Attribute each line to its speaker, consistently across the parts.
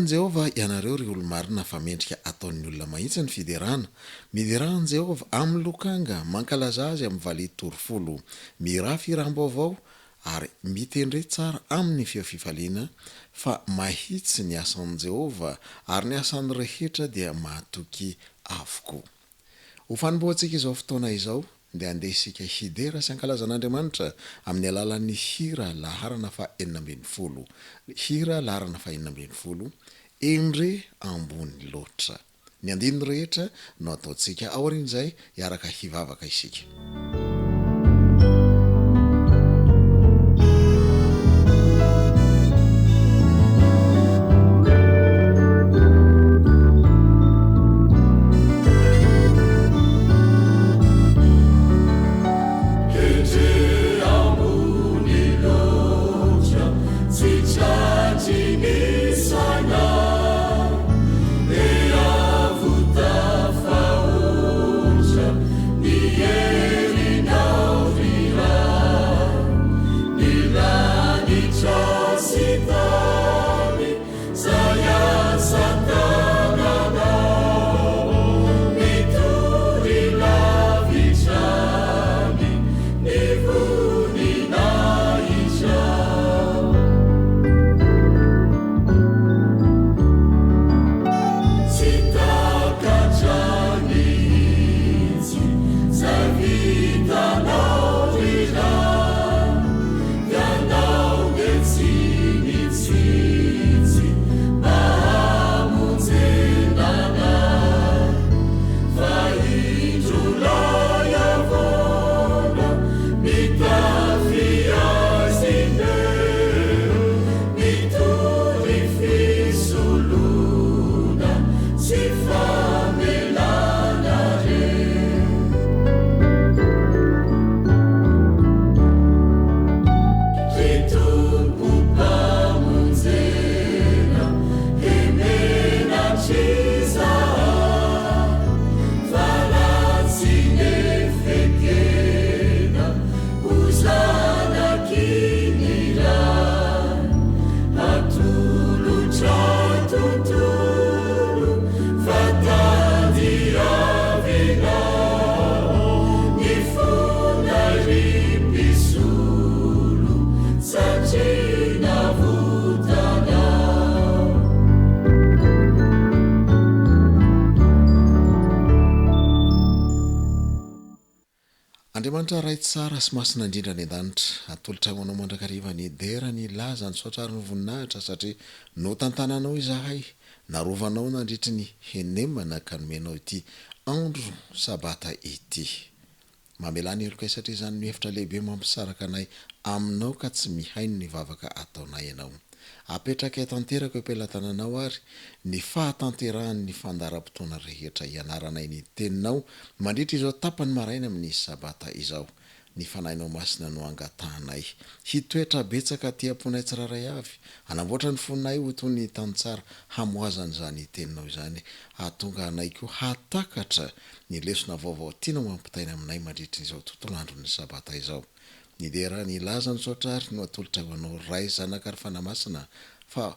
Speaker 1: Mideran Jehova ianareo ry olomarina fa mendrika ataon'ny olona mahitsy ny fiderana. Mideran Jehova amin'ny lokanga mankalaza azy amin'ny valy torofolo. Mirafy iram-baovao ary mitendre tsara amin'ny fiofifaliana fa mahitsy ny asan'i Jehova ary ny asan'ny rehetra dia mahatoky avokoa. Ho fanombohantsika izao fotoana izao dia andeha isika hidera sy ankalazan'Andriamanitra amin'ny alalan'ny hira laharana fa 420. Hira laharana fa 420 endre ambony loatra. Ny andininy rehetra no ataontsika aorian'izay hiaraka hivavaka isika. Andriamanitra ray tsara sy masina indrindra ny an-danitra, atolotra manao mandrakariva ny dera ny laza ny sotrary ny voninahitra satria no tantananao izahay, narovanao nandritry ny henemana ka nomenao ity andro sabata ity. Mamelany eloka satria izany ny hevitra lehibe mampisaraka anay aminao ka tsy mihaino ny vavaka ataonay ianao. Apetraka tanteraka epelatananao ary ny fahatanterahany ny fandaram-potoana rehetra ianaranay ny teninao mandritra izao tapany maraina amin'ny sabata izao. Ny fanahinao masina no angatahanay hitoetra betsaka ty amponay tsiraray avy, anamboatra ny fonay ho toy ny tany tsara hamoazan'izany teninao izany, hahatonga anay koa hatakatra ny lesona vaovao tianao mampitaina aminay mandritra izao tontolo andron'ny sabata izao. Ny dera ny laza ny sotrary no atolotra hoanao ray zanakary fanamasina fa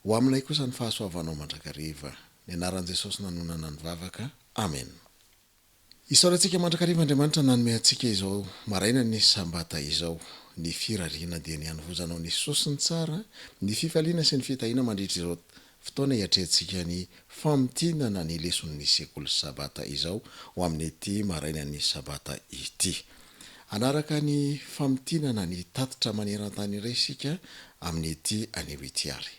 Speaker 1: ho aminay kosa ny fahasoavanao mandrakariva. Ny anaran'i Jesosy nanonana ny vavaka. Amen. Isaorantsika mandrakariva Andriamanitra nanome antsika izao maraina ny sabata izao. Ny firariana dia ny hanovozanao ny sosiny tsara, ny fifaliana sy ny fitahiana mandritra izao fotoana hiatrehantsika ny famtinana ny leson'ny sekoly sabata izao ho amin'ny ity maraina ny sabata ity. Anaraka ny famtinana ny tatitra maneran-tany iray isika amin'ny ity anio ity ary.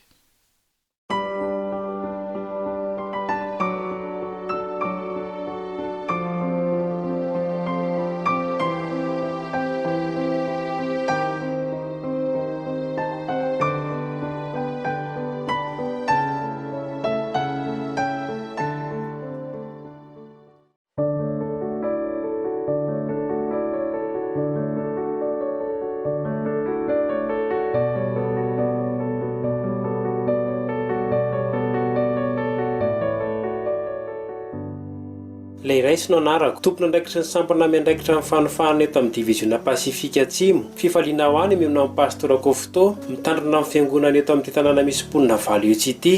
Speaker 2: Le iraisinao anarako tompona andraikitra ny sampana miandraikitra amin'ny fanofahana eto amin'ny divisiona pasifika atsimo fifaliana ho any mionona amin'ny pastora Kofto mitandrina amin'ny fiangonana eto amin'ny tanàna misy mponina valy io tsy ity.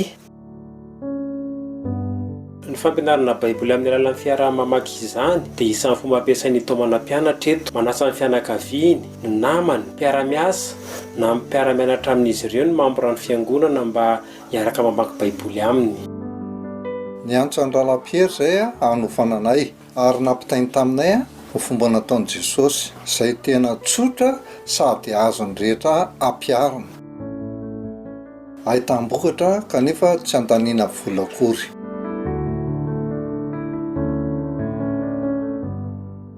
Speaker 2: Ny fampianarana baiboly amin'ny alalan'ny fiaraha-mamaky izany dia isan'ny fomba ampiasain'ny taomana mpianatra eto, manasa ny fianakaviany, ny namany, mpiara-miasa na mpiara-mianatra amin'izy ireo ny mampiray ny fiangonana mba hiaraka mamaky baiboly aminy.
Speaker 3: Ny antso an-dralam-piery izay hanofananay ary nampitainy taminay ho fomba nataon'i Jesosy izay tena tsotra sady azony rehetra ampiarina. Ahitambokatra kanefa tsy andaniana vola akory.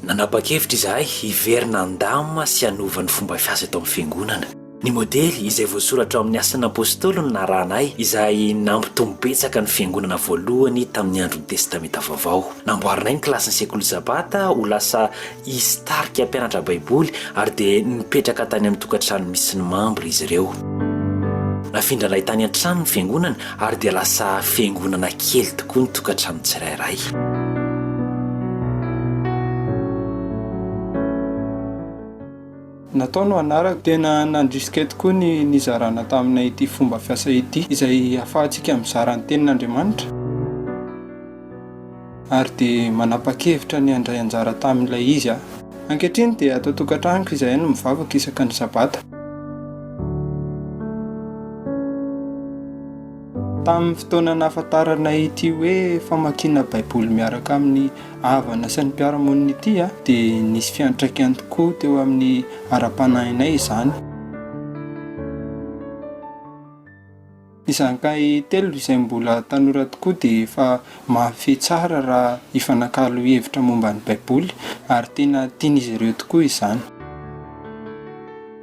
Speaker 4: Nanapa-kevitra izahay hiverina andamina sy hanovany fomba fiasa eto amin'ny fiangonana. Ny modely izay voasoratra amin'ny asan'ny apôstôly no naranay izay nampitombetsaka ny fiangonana voalohany tamin'ny andron'ny testamenta vaovao. Namboarinay ny klasin'ny sekoly sabata ho lasa histarika mpianatra baiboly ary dia nipetraka tany amin'ny tokantrano misy ny mambra izy ireo. Nafindranay tany an-trano ny fiangonana ary dia lasa fiangonana kely tokoa ny tokantrano tsirairay.
Speaker 5: Natao no anarako tena nandrisika tokoa ny nizarana taminay ity fomba fiasa ity izay ahafahantsika mizara ny tenin'Andriamanitra ary dia manapa-kevitra ny andray anjara tamin'ilay izy. Ankehitriny dia atao tokantranoko izahay no mivavaka isaka ny sabata. Tamin'ny fotoana nahafantaranay ity hoe famakiana baiboly miaraka amin'ny havana sy ny mpiara-monina ity dia nisy fiantraikany tokoa teo amin'ny ara-panahinay izany. Izanakay telo izay mbola tanora tokoa dia efa mahafehy tsara raha hifanakalo hevitra momba ny baiboly ary tena tian'izy ireo tokoa izany.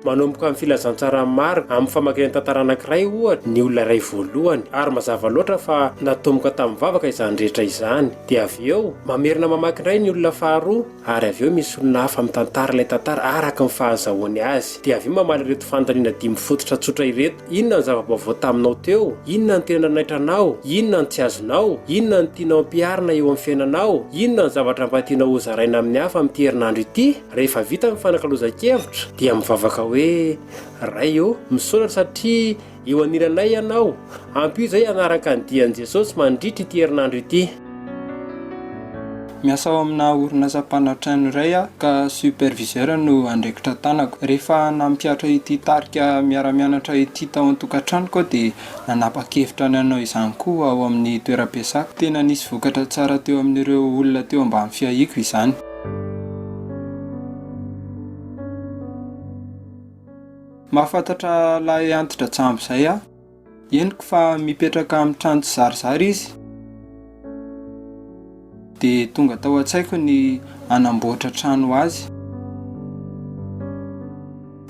Speaker 2: Manomboka amin'ny filazantsara maro amin'ny famakiana tantara anankiray ohatra ny olona iray voalohany ary mazava loatra fa natomboka tamin'ny vavaka izany rehetra izany, dia avy eo mamerina mamaky indray ny olona faharoa ary avy eo misy olona hafa mitantara ilay tantara araka ny fahazahoany azy, dia avy eo mamaly ireto fanontaniana 5 fototra tsotra ireto: inona ny zava-baovao taminao teo, inona ny tena naitranao, inona ny tsy azonao, inona ny tianao ampiarina eo amin'ny fiainanao, inona ny zavatra mba tianao ho zaraina amin'ny hafa amin'ity herinandro ity. Rehefa vita ny fanakalozan-kevitra dia mivavaka hoe ray eo misaonatra satria eo aniranay ianao, ampio izay anaraka ny dian'i Jesosy mandritra ity herinandro ity.
Speaker 5: Miasa ao amina orinasa mpanatrano iray ka superviseur no andraikitra tanako. Rehefa nampiatra ity tarika miara-mianatra ity tao an-tokantranoko dia nanapa-kevitra ny anao izany koa ao amin'ny toeram-piasako. Tena nisy vokatra tsara teo amin'ireo olona teo ambany fiahiko izany. Mahafantatra lahy antitra tsambo izay henoko fa mipetraka amin'ny trano tsy zarizary izy dia tonga tao an-tsaiko ny hanamboatra trano azy.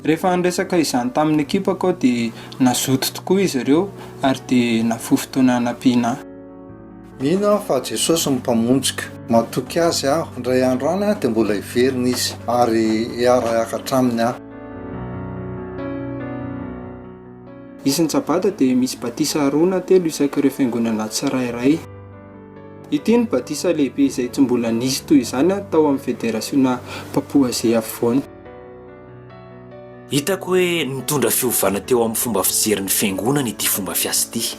Speaker 5: Rehefa andresaka izany tamin'ny ekipako dia nazoto tokoa izy ireo ary dia nahafohy fotoana hanampiana.
Speaker 3: Mino fa Jesosy ny mpamonjika, matoky azy indray andro any dia mbola hiverina izy ary hiara-hiakatra aminy
Speaker 5: Isan'ny sabata dia misy batisa roa na telo isan-kireo fiangonana tsirairay. Ity ny batisa lehibe izay tsy mbola nisy toy izany tao amin'ny federasiona Papouasie afovoany.
Speaker 4: Hitako hoe nitondra fiovana teo amin'ny fomba fijerin'ny fiangonana ity fomba fiasa ity.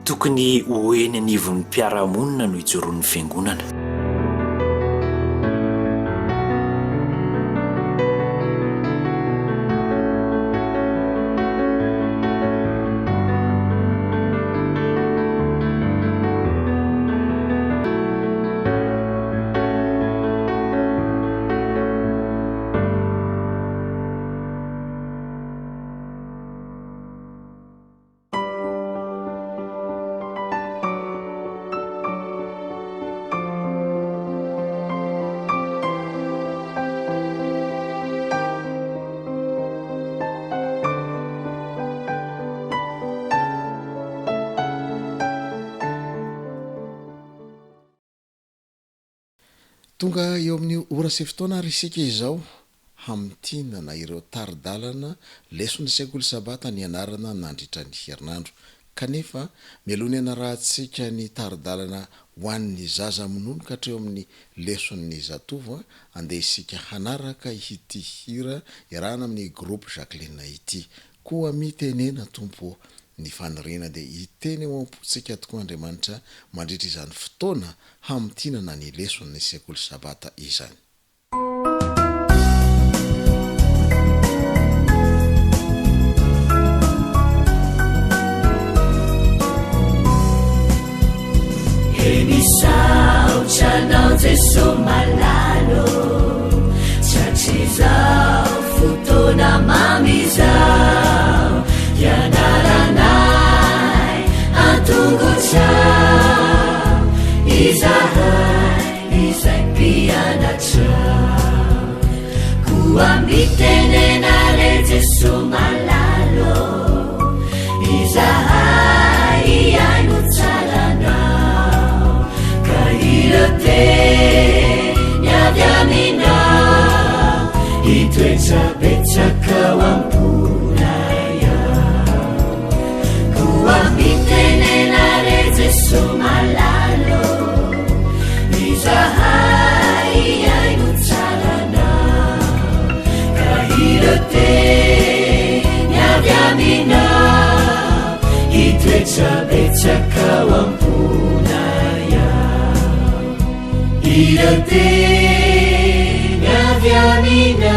Speaker 4: Tokony hoeny anivon'ny mpiara-monina no hijoron'ny fiangonana.
Speaker 1: Tonga eo amin'ny ora sy fotoana ary isika izao hamitinana ireo taridalana lesona sekoly sabata ny anarana nandritra ny herinandro, kanefa mialoany ianarahantsika ny taridalana ho an'ny zaza monono ka hatreo amin'ny leson'ny zatovo andeha isika hanaraka ity hira iarahana amin'ny groupe Jacqueline ity koa mitenena tompo ny fanirena dia hiteny eo am-potsika tokoa Andriamanitra mandritra izany fotoana hamitinana ny leson'ny sekoly sabata izany.
Speaker 6: Emisautanao Jesu malalo Chachizao futona mamizao Yanaranai atungu chao Izai piana chao Kuambitenenale Jesu malalo Izai ianutsalanao Kahirote nyadamina Itwetsabetsaka wampunaya Kuambitenenale Jesu malalo Izahai ianutsalanao Kahirote nyadamina Itwetsabetsaka wampunaya Irote nyadamina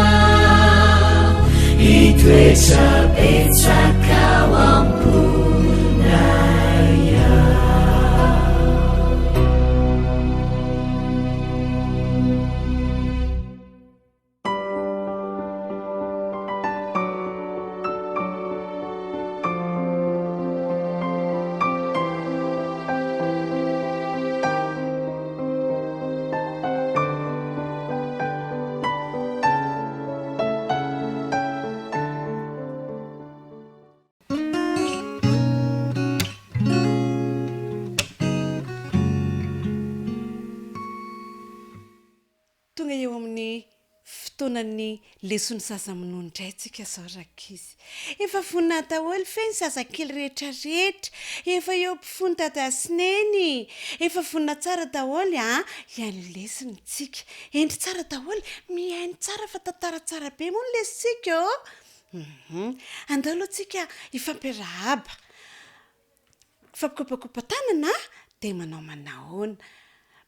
Speaker 6: Itwetsabetsaka wampunaya
Speaker 7: Tonga eo amin'ny fotoanan'ny lesony sazamonondray tsika zao rakizy. Efa vonina daholo fe ny zazakely rehetrarehetra. Efa eo ampofoany dada Sineny. Efa vonina tsara daholo ihaino lesony tsika. Endry tsara daholo, mihaino tsara fa tantara tsara be moa ny lesitsika oh. Andao aloha tsika ifampiarahaba. Fampikopakopa-tanana dia manaona.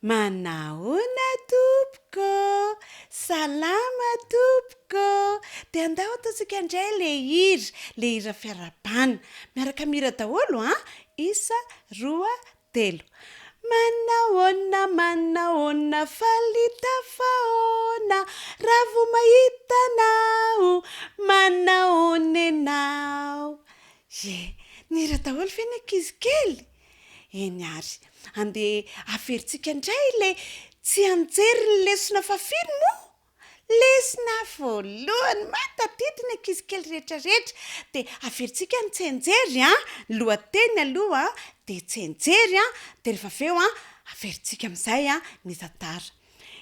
Speaker 7: Manaona tompoko, salama tompoko. Dia andao ataontsika indray le hira fiarabana. Miaraka mira daholo isa, roa, telo. Manaona falitafaona raha vao mahitanao manaona enao. Nira daholo fe ny ankizy kely. Eny ary andeha aferintsika indray le tsy anjery ny lesona fafiry moa. Lesona voalohany matatidiny ankizy kely rehetrarehetra dia aferintsika ny tsenjery lohateny aloha dia tsenjery dia rehefa avy eo aferintsika amin'izay ny tantara.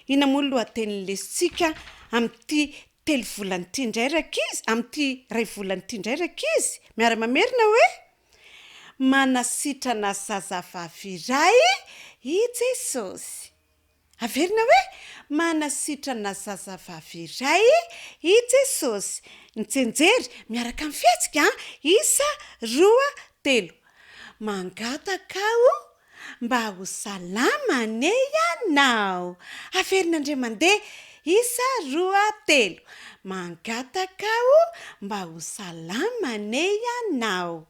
Speaker 7: Ina moa ny lohateny lesitsika amin'ity telo volany ity indray rakizy, amin'ity ray volany ity indray rakizy. Miara-mamerina hoe manasitrana zazavavy iray i Jesosy. Averina hoe manasitrana zazavavy iray i Jesosy. Ny tsenjery miaraka amin'ny fihetsika isa, roa, telo. Mangataka aho mba ho salama ane ianao. Averina indray mandeha isa, roa, telo. Mangataka aho mba ho salama ane ianao.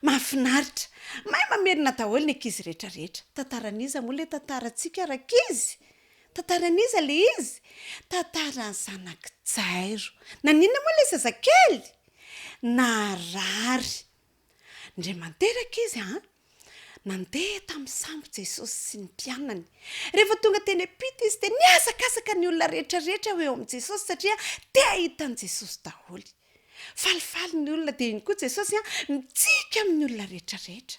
Speaker 7: Mahafinaritra. Mahay mamerina daholo ny ankizy rehetrarehetra. Tantaran'iza moa le tantarantsika rakizy? Tantaran'iza le izy? Tantaran'ny zanak'i-Jairo. Nanina moa le zazakely? Narary. Indray mandeha rakizy nandeha tamin'ny sambo Jesosy sy ny mpianany. Rehefa tonga teny ampita izy dia niazakazaka ny olona rehetrarehetra eo amin'ny Jesosy satria te ahitany Jesosy daholo. Falifaly ny olona dia iny koa Jesosy mitsika amin'ny olona rehetrarehetra.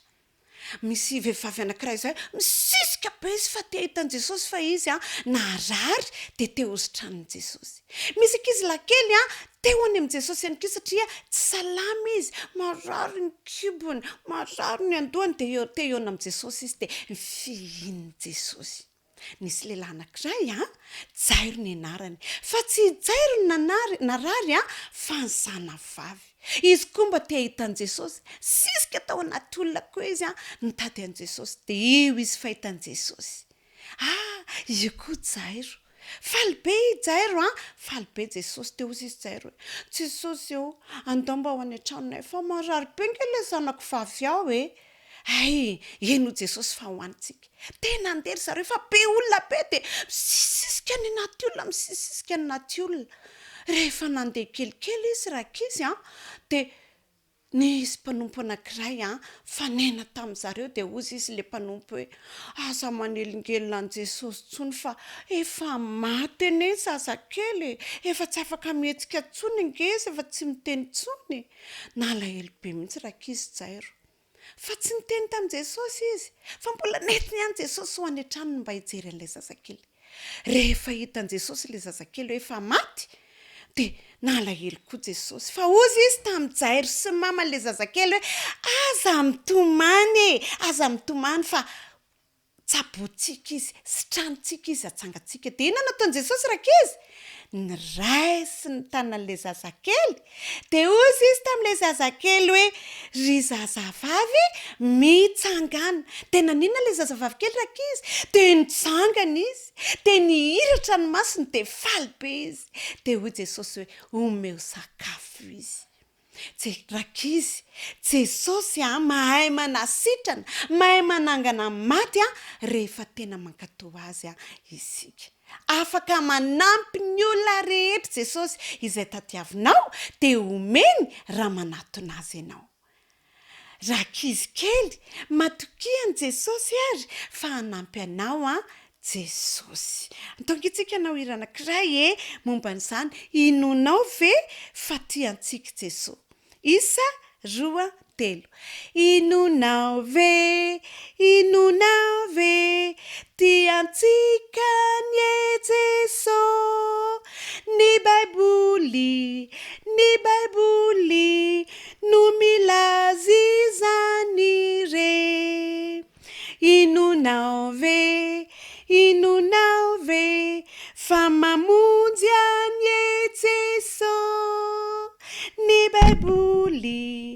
Speaker 7: Misy vehivavy anankiray izay misisika be izy fa te ahitany Jesosy fa izy narary dia te hositranin'i Jesosy. Misy ankizy lahy kely te ho any amin'ny Jesosy ihany koa satria tsy salama izy. Marary ny kibony, marary ny andohany dia te hiona amin'ny Jesosy izy dia mifihin'i Jesosy. nisy lehilahy anankiray jairo ny anarany fa tsy jairo narary fa ny zanavavy izy koa mba te hitan' Jesosy sisika tao anaty olona koa izy nitady an' Jesosy de io izy fahitan' Jesosy io koa jairo faly be jairo faly be Jesosy te ozy izy jairo Jesosy eo andao mba ho any an-tranonay fa marary be nge le zanako vavy ao eno Jesosy fa hoanitsika tena andery zareo fa be olona be de misisisika ny anaty olona misisisika ny anaty olona rehefa nandeha kelikely izy rakizy de nisy mpanompo anankiray fanena tamin'zareo de ozy izy le mpanompo hoe aza manelingelina an' Jesosy tsony fa efa maty ene zazakely efa tsy afaka mihetsika tsony ngeza efa tsy miteny tsony nalahelo be mihitsy rakizy jairo fa tsy niteny tamin' Jesosy izy fa mbola netiny ihany Jesosy ho any an-tranony mba hijery an'ilay zazakely rehefa hitan' Jesosy le zazakely hoe efa maty de nalahelo koa Jesosy fa ozy izy tamin'ny jairo sy mama le zazakely hoe aza mitomany fa tsabotsika izy sy tranontsika izy atsangatsika de ina nataon'i Jesosy rakizy ny ray sy ny tanan'le zazakely de ozy izy tamin'le zazakely hoe ry zazavavy mitsangana de nanina le zazavavy kely rakizy de nitsangana izy de nihiratra ny masony de faly be izy de hoy Jesosy hoe omeo sakafo izy rakizy Jesosy mahay manasitrana mahay manangana maty rehefa tena mankatòa azy isika afaka manampy ny olona rehetra Jesosy izay tadiavinao de omeny raha manatona azy ianao rakizy kely matokian' Jesosy ary fa hanampy anao Jesosy antongatsika anao iranankiray momba n'izany inonao ve fa tiantsika Jesosy isa 2 3 inonao ve tiantsika ny Jesosy ny baiboly no milaza izany re inonao ve fa mamonjy any Jesosy ny baiboly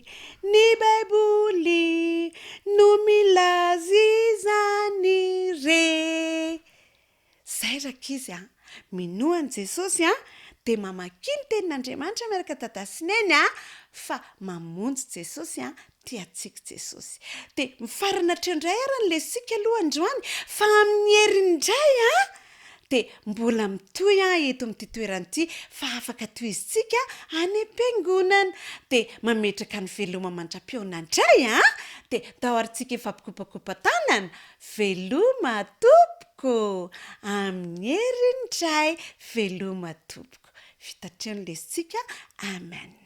Speaker 7: no milaza izany re zay rakizy minoan' Jesosy de mamakiny tenin'Andriamanitra miaraka dada sy neny fa mamonjy Jesosy tiantsika Jesosy de mifarana trendray arany le sika aloha androany fa amin'ny herindray de mbola mitoy eto amin'ity toerany fa afaka toizintsika any am-piangonana de mametraka ny veloma mandram-piona indray de dahoarintsika efa mpikopakopa-tanana veloma tompoko amin'ny herindray veloma tompoko vitatrano lesitsika amen.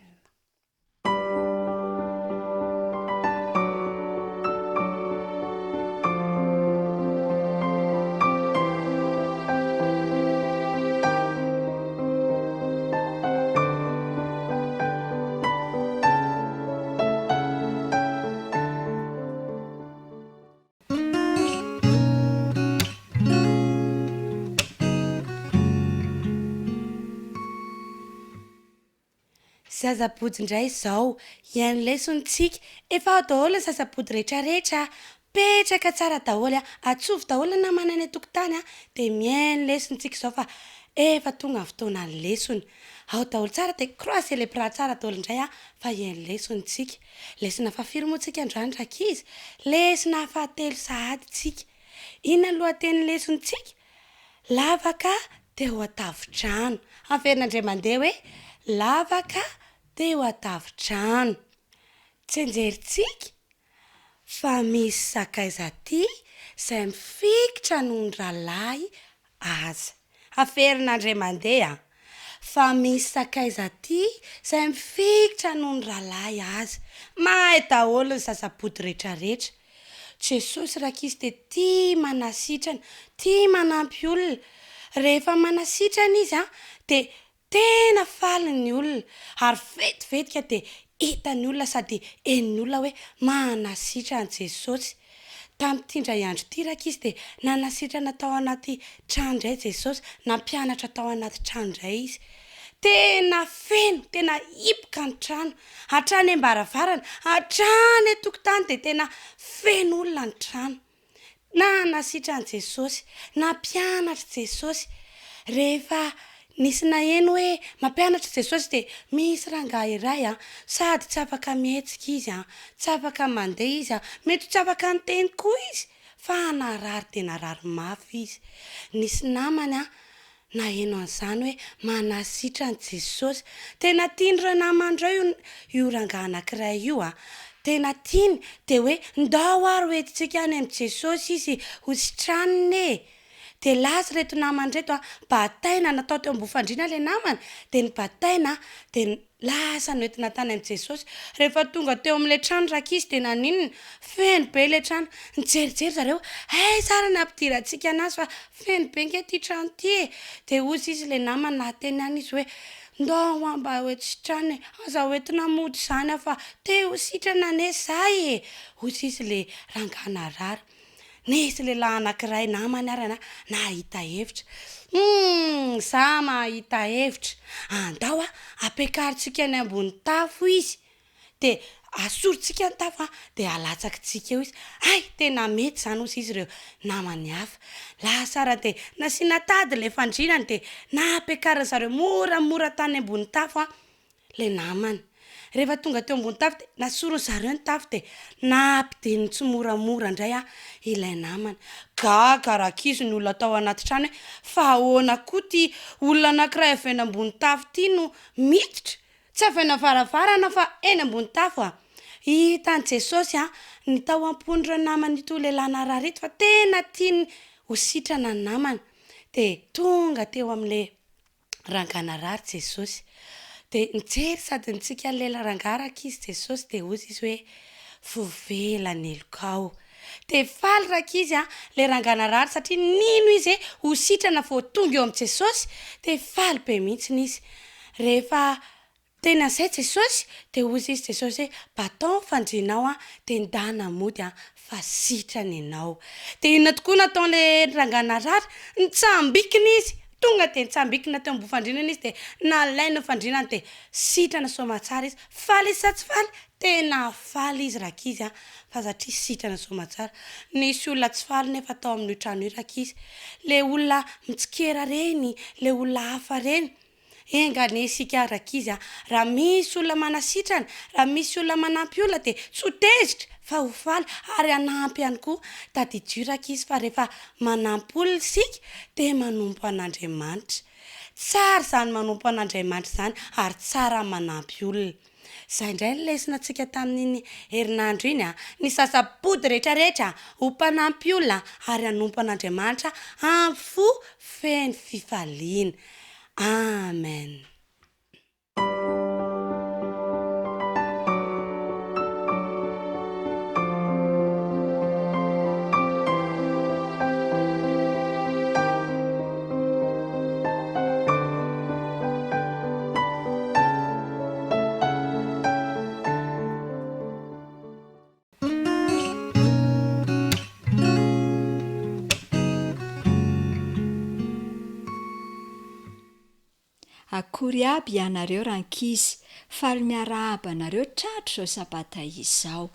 Speaker 8: Zazabody indray izao iany lesontsika efa ao daholo zazabody rehetrarehetra petraka tsara daholo atsovo daholo na manana tokotany de miaino lesontsika izao fa efa tonga fotoana ny lesona ao daholo tsara de croiser les bras tsara daholo indray fa iany lesontsika lesona fahafiry moa tsika androany rakizy lesona fahatelo sahaditsika inona lohateny lesontsika lavaka teo atavitrano averin'Andriamandeha hoe lavaka teo atavitrano tsenjeritsika fa misy sakaizaty izay mifikitra noho ny rahalahy aza averin'Andriamandeha fa misy sakaizaty izay mifikitra noho ny rahalahy aza mahay daholo ny zazabody rehetrarehetra Jesosy rakizy de tia manasitrana tia manampy olona rehefa manasitrana izy de tena faly ny olona ary vetivetika de hitan'ny olona sady hen'ny olona hoe manasitra an' Jesosy tamin'itindray andro tiraka izy dia nanasitrana tao anaty trandray Jesosy, nampianatra tao anaty trandray izy. Tena feno, tena hipoka ny trano, hatrany ambaravarana, hatrany atokotany dia tena feno olona ny trano. Na nasitrany Jesosy, nampianatra Jesosy. Rehefa nisy naheno hoe mampianatra Jesosy dia misy rangahy iray sady tsy afaka mihetsika izy tsy afaka mandeha izy mety tsy afaka miteny koa izy fa narary dia narary mafy izy. Nisy namany naheno an'izany hoe manasitrany Jesosy. Tena tian'ireo namandreo io rangahy anankiray io tena tiany dia hoe ndao ary hoentintsika any amin'ny Jesosy izy hositraniny e. Dia lasa reto namandreto bataina natao teo ambofandriana ilay namany dia ny bataina dia lasa noentina tany amin'ny Jesosy. Rehefa tonga teo amin'ilay trano rakizy dia naninona feno be ilay trano, nijerijery zareo sara ny ampidirantsika anazy fa feno be nke ty trano ty e. Dia ozy izy ilay namany nateny any izy hoe ndao mba hoetisitrany aza hoentina mody izany fa te hositrana ane zay e. Ozy izy ilay rangahy narary. Nisy lehilahy anankiray namany arana nahita hevitra. Za mahita hevitra. Andao ampiakarintsika any ambony tafo izy. Dia asorintsika ny tafo dia alatsakitsika eo izy. Tena mety izany ozy izy ireo namany hafa. Lasara dia nasiana tady ilay fandrinany dia nampiakarin zareo moramora tany ambony tafo ilay namany. Rehefa tonga teo ambony tafo dia nasorony zareo ny tafo dia nampidiny tsy moramora indray ilay namany. Gaga rakizy ny olona tao anaty trano hoe fa ahoana koa ty olona anankiray avy eny ambony tafo ty no miditra, tsy avy eny varavarana fa eny ambony tafo hitan'i Jesosy ny tao ampon'ireo namany ito lehilahy narary ito fa tena tiany hositrana ny namany. Dia tonga teo amin'ilay rangahy narary Jesosy. Dia nijery sady nitsika lela rangahy izy Jesosy dia ozy izy hoe vovela ny elokao. Dia faly rakizy ilay rangahy narary satria nino izy hositrana vao tonga eo amin'i Jesosy dia faly be mihitsy izy. Rehefa tena izay Jesosy dia ozy izy Jesosy hoe batao fandrinao dia ndana mody fa sitrana ianao. Dia inona tokoa nataon'ilay rangahy narary, nitsambikina izy. Tonga dia nitsambikina teo ambofandrinana izy dia nalaina fandrinana dia sitrana soamatsara izy. Faly izy sa tsy faly? Tena faly izy rakizy fa satria sitrana soamatsara. Nisy olona tsy faly nefa tao amin'io trano io rakizy. Ilay olona mitsikera reny, ilay olona hafa reny. Engane isika rakizy raha misy olona manasitrana, raha misy olona manampy olona dia tsy ho tezitra fa ho faly ary hanampy ihany koa. Tadidio rakizy fa rehefa manampy olona isika dia manompo an'Andriamanitra. Tsara izany manompo an'Andriamanitra izany ary tsara manampy olona. Izay indray ny lesona antsika tamin'iny herinandro iny ny sasabody rehetrarehetra ho mpanampy olona ary hanompo an'Andriamanitra amin'ny fo feno fifaliana. Amen.
Speaker 9: Akory aby ianareo rankizy, faly miarahaba anareo tratro izao sabata izao.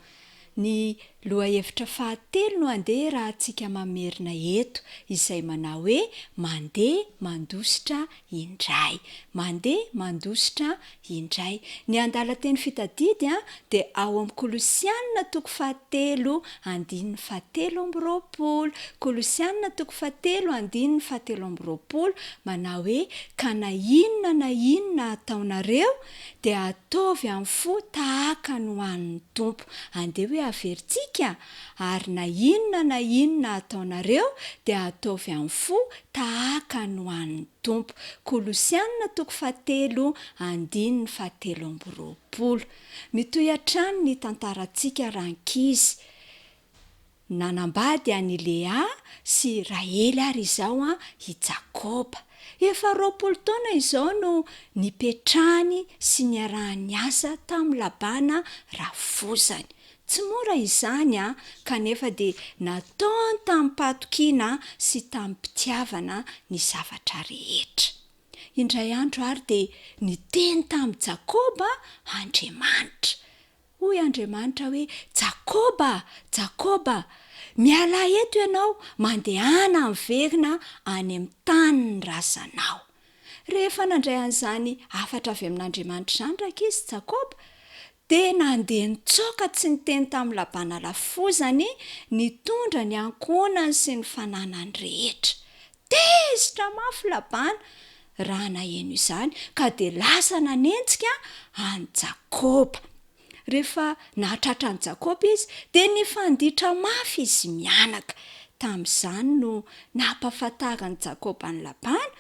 Speaker 9: Ny lohahevitra fahatelo no andeha raha antsika mamerina eto izay manao hoe mandeha mandositra indray. Mandeha mandositra indray. Ny andalan-teny fitadidy dia ao amin'ny Kolosianina toko fahatelo andininy fahatelo amby roapolo. Kolosianina toko fahatelo andininy fahatelo amby roapolo manao hoe ka na inona ataonareo dia ataovy amin'ny fo tahaka ny ho an'ny Tompo. Andeha hoe averintsika ary na inona ataonareo dia ataovy amin'ny fo tahaka ny ho an'ny Tompo. Kolosianina toko fahatelo andininy fahatelo amby roapolo. Mitohy hatrany ny tantarantsika rankizy. Nanambady any Lea sy Rahely ary izao i Jakoba. Efa 20 taona izao no nipetrahany sy niarahany asa tamin'ny Labana ravozany. tsy mora izany kanefa dia nataony tamin'ny patokiana sy tamin'ny mpitiavana ny zavatra rehetra. Indray andro ary dia niteny tamin'ny Jakoba Andriamanitra. Hoy Andriamanitra hoe, Jakoba, Jakoba, miala eto ianao, mandehana miverina any amin'ny tany ny razanao. Rehefa nandray an'izany afatra avy amin'Andriamanitra izany rakizy Jakoba, dia nandeha nitsoaka tsy niteny tamin'ny Labana lafozany nitondra ny ankonany sy ny fananany rehetra. Tezitra mafy Labana raha naheno izany ka dia lasa nanenjika any Jakoba. Rehefa nahatratra ny Jakoba izy dia nifanditra mafy izy mianaka. Tamin'izany no nampahafantarany Jakoba ny Labana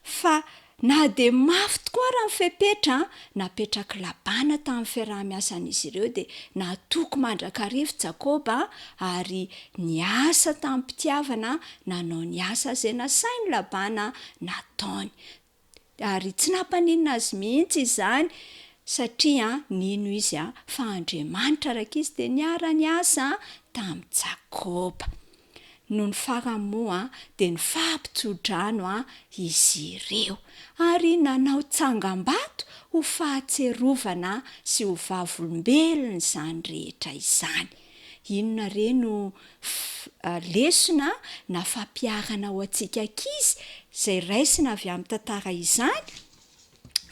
Speaker 9: fa na dia mafy tokoa raha ny fepetra napetraka Labana tamin'ny fiaraha-miasan'izy ireo dia natoky mandrakarivo Jakoba ary niasa tamin'ny mpitiavana nanao ny asa izay nasainy Labana nataony. Ary tsy nampaninona azy mihitsy izany satria nino izy fa Andriamanitra rakizy dia niara-ny asa tamin'ny Jakoba. No ny faramoa dia ny fampitsodrano izy ireo ary nanao tsangam-bato ho fahatserovana sy ho vavolombelona izany rehetra izany. Inona re no lesona na fampiarana ho antsika ankizy izay raisina avy amin'ny tantara izany?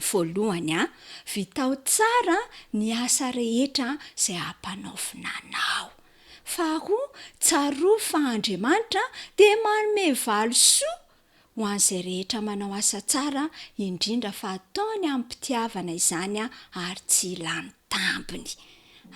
Speaker 9: Voalohany vitao tsara ny asa rehetra izay hampanaovina anao. Faharoa, tsaroa fa Andriamanitra dia manome valosoa ho an'izay rehetra manao asa tsara, indrindra fa ataony amin'ny mpitiavana izany ary tsy ilany tambiny.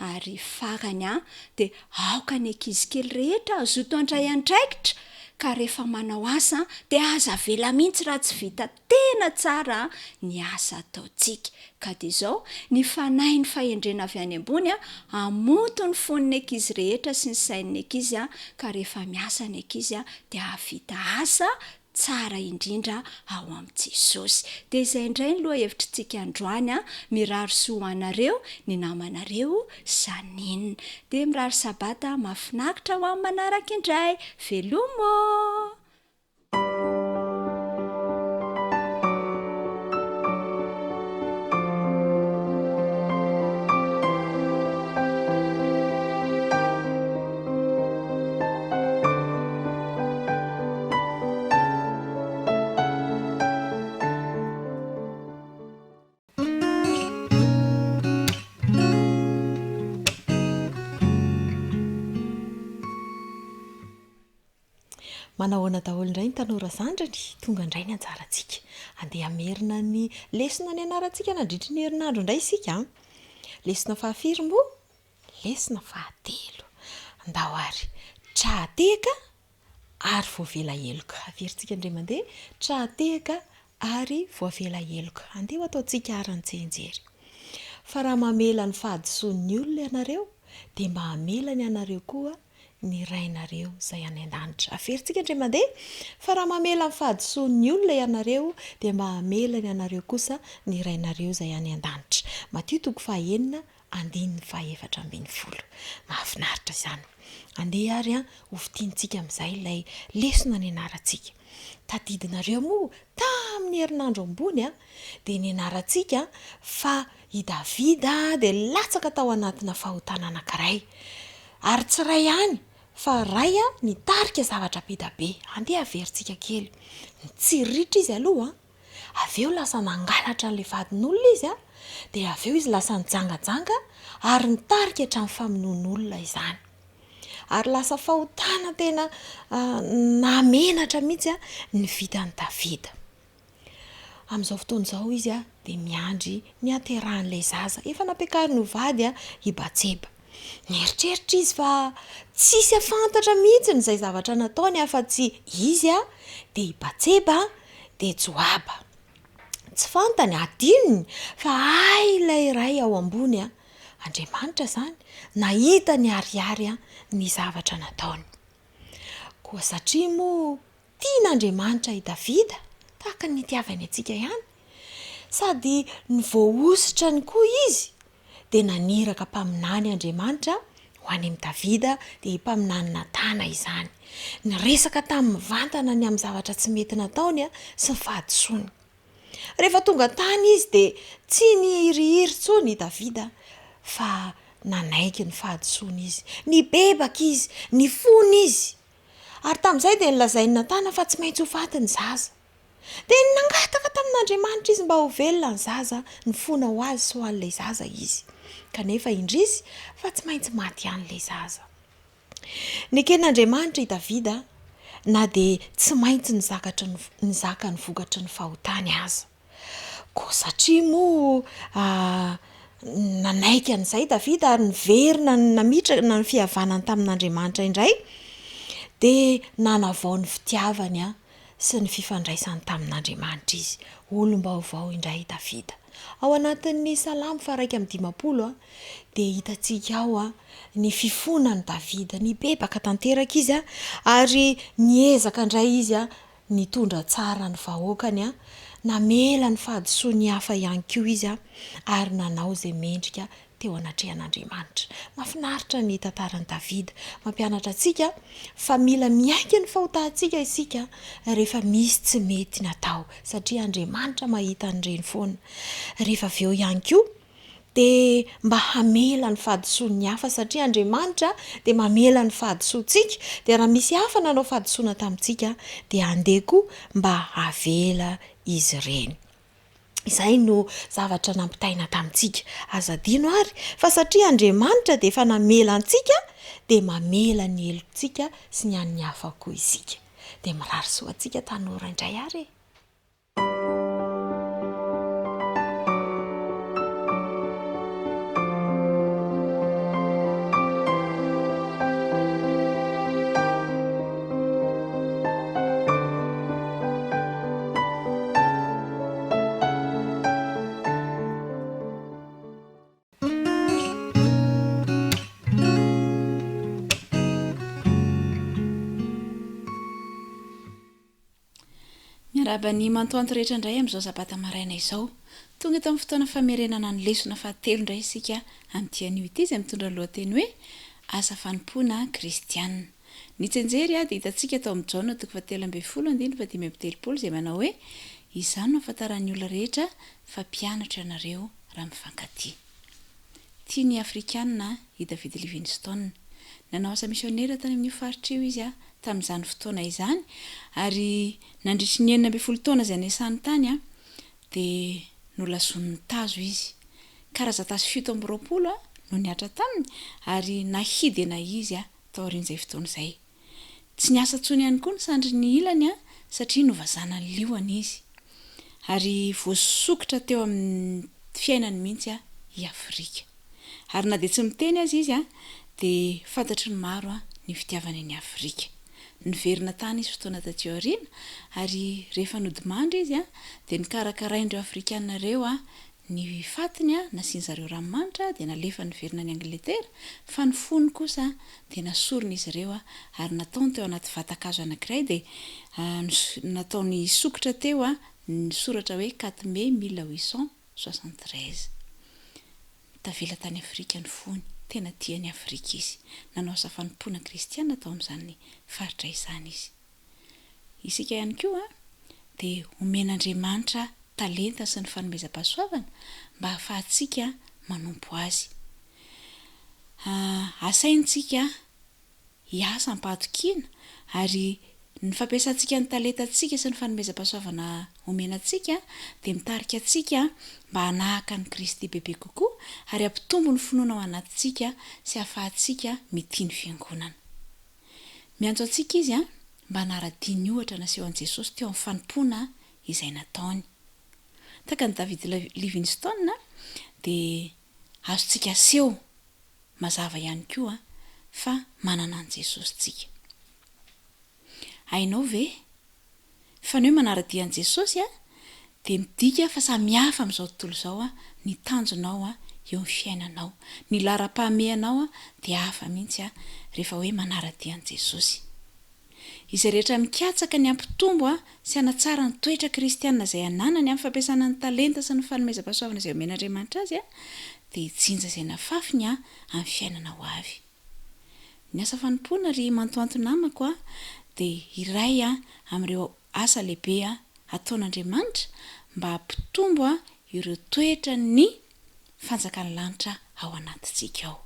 Speaker 9: Ary farany dia aoka ny ankizikely rehetra azoto andray andraikitra, ka rehefa manao asa dia aza vela mihitsy raha tsy vita tena tsara ny asa ataontsika. Ka dia izao ny fanahy ny fahendrena avy any ambony hamonto ny foniny ankizy rehetra sy ny sain'ny ankizy ka rehefa miasa ny ankizy dia havita asa tsara indrindra ao amin'ny Jesosy. Dia izay indray ny loha hevitrintsika androany mirary soa anareo ny namanareo saninina. Dia mirary sabata mahafinaritra ho amin'ny manaraka indray. Velomo!
Speaker 10: Manahoana daholo indray ny tanora zandrany, tonga indray ny anjarantsika. Andeha amerina ny lesona ny anarantsika nandritry ny herinandro indray isika. Lesona fahafiry moa, lesona fahatelo. Andao ary, trahateka ary voavela heloka. Averintsika indray mandeha, trahateka ary voavela heloka. Andeha ataontsika aran-tsenjery. Fa raha mamela ny fahadisoan'ny olona ianareo, dia mba hamela ny anareo koa ny rainareo izay any an-danitra. Averintsika indray mandeha, fa raha mamela ny fahadisoan'ny olona ianareo, dia mba hamela ny anareo kosa ny rainareo izay any an-danitra. Matio 9:1-7. Mahafinaritra izany. Andeha ary hovitintsika amin'izay ilay lesona ny anarantsika. Tadidinareo moa tamin'ny herinandro ambony dia ny anarantsika fa i Davida dia latsaka tao anatina fahotana anankiray. Ary tsy ray ihany, fa ray nitarika zavatra be da be. Andeha averintsika kely. Nitsiritra izy aloha, avy eo lasa nangalatra an'ilay vadin'olona izy dia avy eo izy lasa nijangajanga ary nitarika hatramin'ny famonoan'olona izany. Ary lasa fahotana tena namenatra mihitsy ny vitan'i Davida. Amin'izao fotoana izao izy dia miandry ny aterahan'ilay zaza. Efa nampiakariny ho vady i Batseba. Nieritreritra izy fa tsisy afantatra mihitsy n'izay zavatra nataony afa-tsy izy dia i Batseba dia Joaba. Tsy fantany adinony fa ilay ray ao ambony Andriamanitra izany nahita ny ariary ny zavatra nataony. Koa satria moa tian'Andriamanitra i Davida tahaka ny tiavany antsika ihany, sady ny voaositra ny koa izy dia naniraka mpaminany Andriamanitra ho any amin'ny davida dia himpaminanina tana izany ny resaka tamin'ny mivantana ny amin'ny zavatra tsy mety nataony a sy ny fahadisoany rehefa tonga tany izy dia tsy ny irihiry tsony davida fa nanaiky ny fahadisoany izy ny bebaka izy ny fony izy ary tamin'izay dia nylazainy natana fa tsy maintsy ho faty ny zaza dia nangataka tamin'andriamanitra izy mba ho velona ny zaza ny fona ho azy sy ho an'ilay zaza izy kanefa indrisy fa tsy maintsy maty an'ilay zaza ny ken'andriamanitra i davida na dia tsy maintsy nizaka ny vokatry ny fahotany aza koa satria moa nanaiky an'izay davida ary niverina namitrana ny fihavanany tamin'andriamanitra indray dia nanavao ny fitiavany sy ny fifandraisany tamin'andriamanitra izy olom-baovao indray davida ao anatin'ny salamo 150 dia hitantsika ao ny fifonany davida ny bebaka tanteraka izy ary niezaka indray izy nitondra tsara ny vahoakany namela ny fahadisoa ny hafa ihany koa izy ary nanao izay mendrika teo anatrehan'andriamanitra mahafinaritra ny tantarany davida mampianatra antsika fa mila miaiky ny fahotantsika isika rehefa misy tsy mety natao satria andriamanitra mahita an'ireny foana rehefa avy eo ihany koa dia mba hamela ny fahadisoa ny hafa satria andriamanitra dia mamela ny fahadisoantsika dia raha misy hafa nanao fahadisoana tamintsika dia andeha koa mba havela izy ireny izay no zavatra nampitaina tamintsika azadino ary fa satria andriamanitra dia efa namela antsika dia mamela ny helontsika sy ny an'ny hafa koa isika dia mirary soa antsika tanora indray ary
Speaker 11: miarabany mantoanto rehetra indray amin'izao sabata maraina izao tonga eto amin'ny fotoana famerenana ny lesona fahatelo indray isika amin'tian'io ity izay mitondra ny lohateny hoe asa fanompoana kristianina ny tsenjery dia hitantsika atao amin'ny jaona 3:10 izay manao hoe izany no ahafantaran'ny olona rehetra fa mpianatra ianareo raha mifankatia tia ny afrikanina i David Livingstone nanao asa misionera tany amin'ny faritr'io izy tamin'izany fotoana izany ary nandritry ny 19 taona izay nisany tany dia nolason'ny tazo izy karaza-tazo 720 no niatra taminy ary nahidina izy taorian'izay fotoana izay tsy niasa tsony ihany koa ny sandry ny ilany satria novazana ny liona izy ary voasokotra teo amin'ny fiainany mihitsy i Afrika ary na dia tsy miteny azy izy dia fantatry ny maro ny fitiavany ny Afrika niverina tany izy fotoana taty aoriana ary rehefa nodimandry izy dia nikarakaraindreo afrikanareo ny fatiny nasian'zareo ranomanitra dia nalefa niverina ny Angletera fa ny fony kosa dia nasorona izy ireo ary nataony teo anaty vatakazo anankiray dia nataony sokotra teo ny soratra hoe 4 mai 1873 tavela tany Afrika ny fony tena tiany Afrika izy nanao asa fanompoana kristiana tao amin'izany faritra izany izy isika ihany koa dia omen'andriamanitra talenta sy ny fanomezam-pahasoavana mba hahafahantsika manompo azy asaintsika hiasa ampahatokiana ary ny fampiasantsika ny talentantsika sy ny fanomezam-pahasoavana omenantsika dia mitarika antsika mba hanahaka ny Kristy bebe kokoa ary ampitombo ny finoana ao anatintsika sy hahafahantsika mitia ny fiangonana miantso antsika izy mba hanaradiany ny ohatra naseho an' Jesosy teo amin'ny fanompoana izay nataony taka ny David Livingstone dia azontsika seho mazava ihany koa fa manana an' Jesosy tsika hainao ve fa ny hoe manaradia an' Jesosy dia midika fa samihafa amin'izao tontolo izao ny tanjonao eo amin'ny fiainanao ny lara-pahamehanao dia hafa mihitsy rehefa hoe manaradia an' Jesosy izay rehetra mikatsaka ny ampitombo sy hanatsara ny toetra kristianina izay ananany amin'ny fampiasana ny talenta sy ny fanomezam-pahasoavana izay omen'Andriamanitra azy dia hitsinja izay nafafiny amin'ny fiainana ho avy ny asa fanompoana ry mantoantonamako a dia iray a amin'ireo asa lehibe a ataon'Andriamanitra mba hampitombo a ireo toetra ny fanjakany lanitra ao anatintsika ao.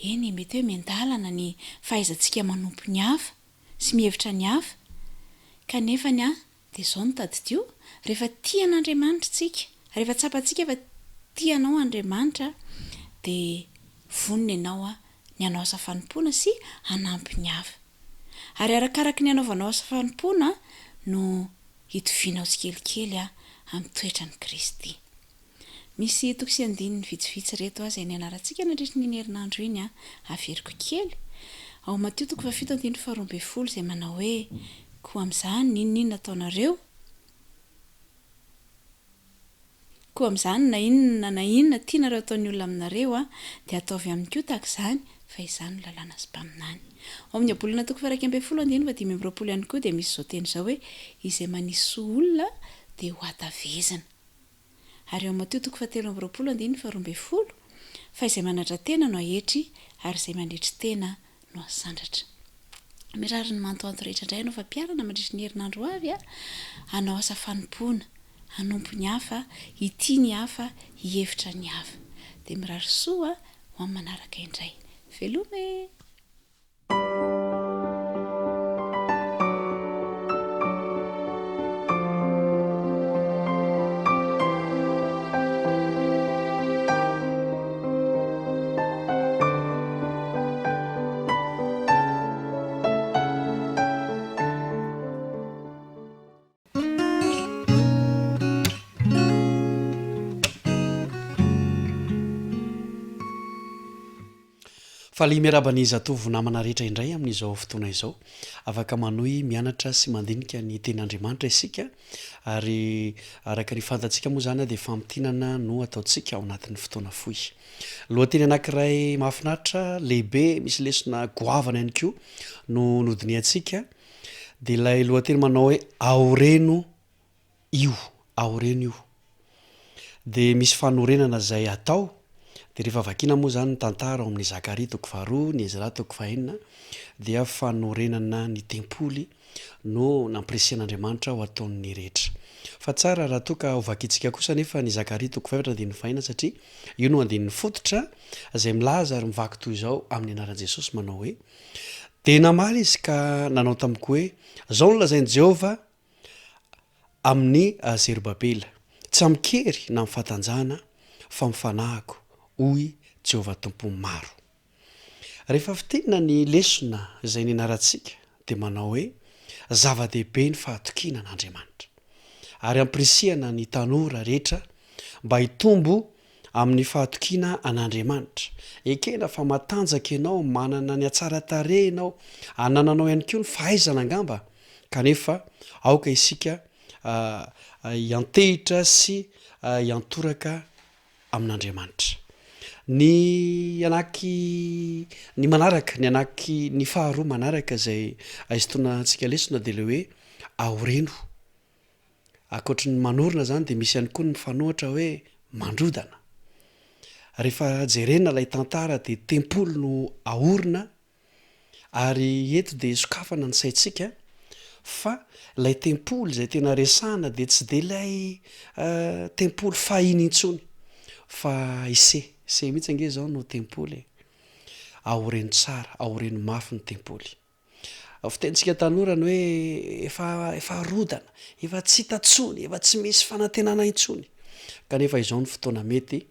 Speaker 11: Eny mety hoe miandalana ny fahaizantsika manompo ny hafa sy mihevitra ny hafa kanefany a dia izao no tadidio rehefa tian'Andriamanitra tsika, rehefa tsapantsika efa tianao Andriamanitra dia vonona ianao a ny hanao asa fanompoana sy hanampy ny hafa. Ary arakaraka ny hanaovanao asa fanompoana no hitovianao tsikelikely a amin'ny toetra ny Kristy. Misy toko sy andininy vitsivitsy reto azy ny anarantsika nandritra ny herinandro iny a averiko kely. Ao Mateo 7:12 izay manao hoe koa amin'izany inona nataonareo? Koa amin'izany na inona tianareo ataon'ny olona aminareo a dia ataovy aminy koa tahaka izany fa izany no lalàna sy mpaminany. Ao amin'ny abolana 1:12 ihany koa dia misy izao teny izao hoe izay manisy olona dia ho atavezana. Ary ao Mateo 7:12 fa izay manatra tena no ahetry ary izay mandritry tena no asandratra. Mirary ny mantoanto rehetra indray ianao fa mpiarana mandritry ny herinandro avy a hanao asa fanompoana, hanompo ny hafa, hity ny hafa, hihevitra ny hafa. Dia mirary soa ho amin'ny manaraka indray. Velome!
Speaker 12: Fa li miarabany zatovo namana rehetra indray amin'izao fotoana izao afaka manohy mianatra sy mandinika ny ten'Andriamanitra isika ary araka ny fantatsika moa zany dia fampitinana no ataontsika ao anatin'ny fotoana fohy. Lohateny anankiray mahafinaritra lehibe misy lesona goavana ihany koa no nodiniantsika dia ilay lohateny manao hoe aoreno io dia misy fanorenana izay atao. Dia rehefa vakina moa zany ny tantara ao amin'ny Zakaria 2 ny Ezra 9 dia fanorenana ny tempoly no nampiresen'Andriamanitra ho ataon'ny rehetra. Fa tsara raha toa ka ho vakitsika kosa nefa ny Zakaria 2 dia ny satria io no andin'ny fototra izay milaza ary mivaky toy izao amin'ny anaran'i Jesosy manao hoe dia namaly izy ka nanao tamiko hoe zao no lazain'i Jehovah amin'ny Zerubabela tsy amikery na mifatanjana fa mifanahako hoy Jehovah tompo maro. Rehefa fitenina ny lesona izay ny anarantsika dia manao hoe zava-dehibe ny fahatokiana an'Andriamanitra ary ampirisihana ny tanora rehetra mba hitombo amin'ny fahatokiana an'Andriamanitra. Ekena fa matanjaka ianao, manana ny atsara-tare ianao, anananao ihany koa ny fahaizana angamba kanefa aoka isika hiantehitra sy hiantoraka amin'Andriamanitra. Ny faharoa manaraka izay aizitona antsika lesona dia le hoe aoreno. Akoatra ny manorina zany dia misy ihany koa ny mifanohatra hoe mandrodana. Rehefa jerena ilay tantara dia tempoly no aorina ary eto dia sokafana ny saintsika fa ilay tempoly izay tena resahana dia tsy dia ilay tempoly fahiny intsony fa ise mihitsy ange zao no tempoly aoreno tsara, aoreno mafy ny tempoly. Fitentsika tanorany hoe efa rodana, efa tsy hitatsony, efa tsy misy fanantenana intsony kanefa izao ny fotoana mety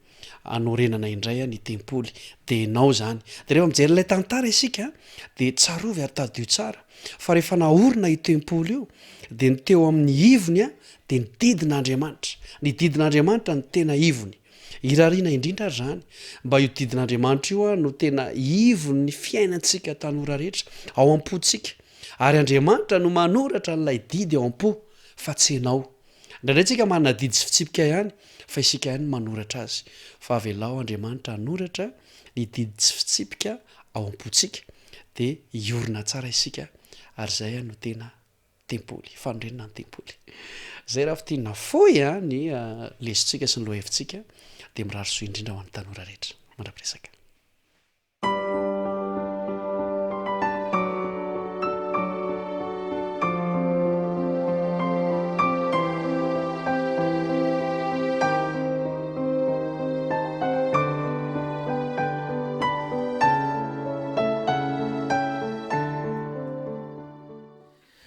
Speaker 12: anorenana indray ny tempoly dia enao zany. Dia rehefa mijery ilay tantara isika dia tsarovy ary tadio tsara fa rehefa naorina io tempoly io dia ny teo amin'ny ivony dia ny didin'Andriamanitra. Ny didin'Andriamanitra ny tena ivony. Irariana indrindra zany mba io didin'Andriamanitra io no tena ivony ny fiainantsika tanora rehetra ao am-pontsika ary Andriamanitra no manoratra n'ilay didy ao am-po fa tsy ianao. Indraindray tsika manana didy sy fitsipika ihany fa isika ihany manoratra azy fa avelao Andriamanitra hanoratra ny didy sy fitsipika ao am-pontsika dia iorina tsara isika ary zay no tena tempoly, fanorenana ny tempoly. Zay raha fitinina fohy ny lesontsika sy ny lohahevitsika dia mirary soa indrindra ho an'ny tanora rehetra. Mandra-piresaka.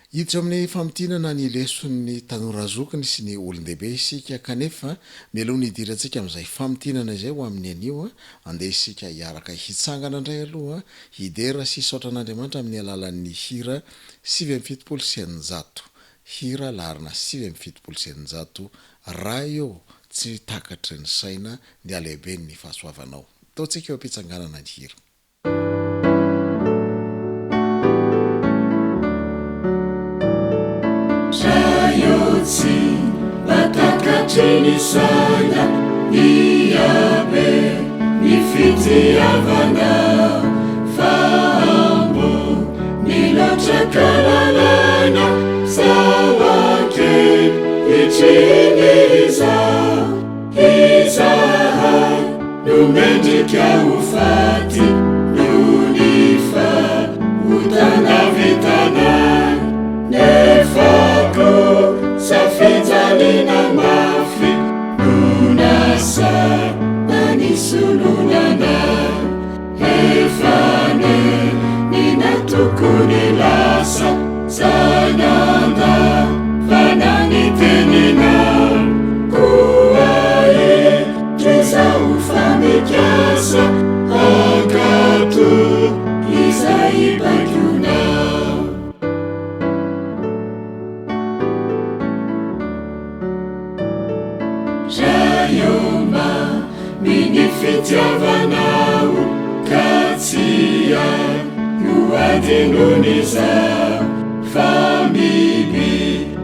Speaker 1: hiditra amin'ny famtinana ny leson'ny tanorazokiny sy ny olon-dehibe isika kanefa mialoha nidirantsika amin'izay famtinana izay ho amin'ny anio andeha isika hiaraka hitsangana indray aloha hidera sy saotran'andriamanitra amin'ny alalan'ny hira 7 hira larina 7 raha eo tsy takatry ny saina ny alehibe ny fahasoavanao taontsika eo ampitsanganana ny hira
Speaker 6: Rayotsy matakatry ny saina ny abe ny fitiavana fahambo ny lotrakalalana zawake itriniza izaha numendrika ufaty nunifa utanavitana nefako safijalina mafi nunasa nanisulunana efane ninatukuni lasa zananda vananitenina kuwaye trisa ufamikiasa akatu isaibakuna Jayoma minifitiavanau katsia nuadinuniza famimi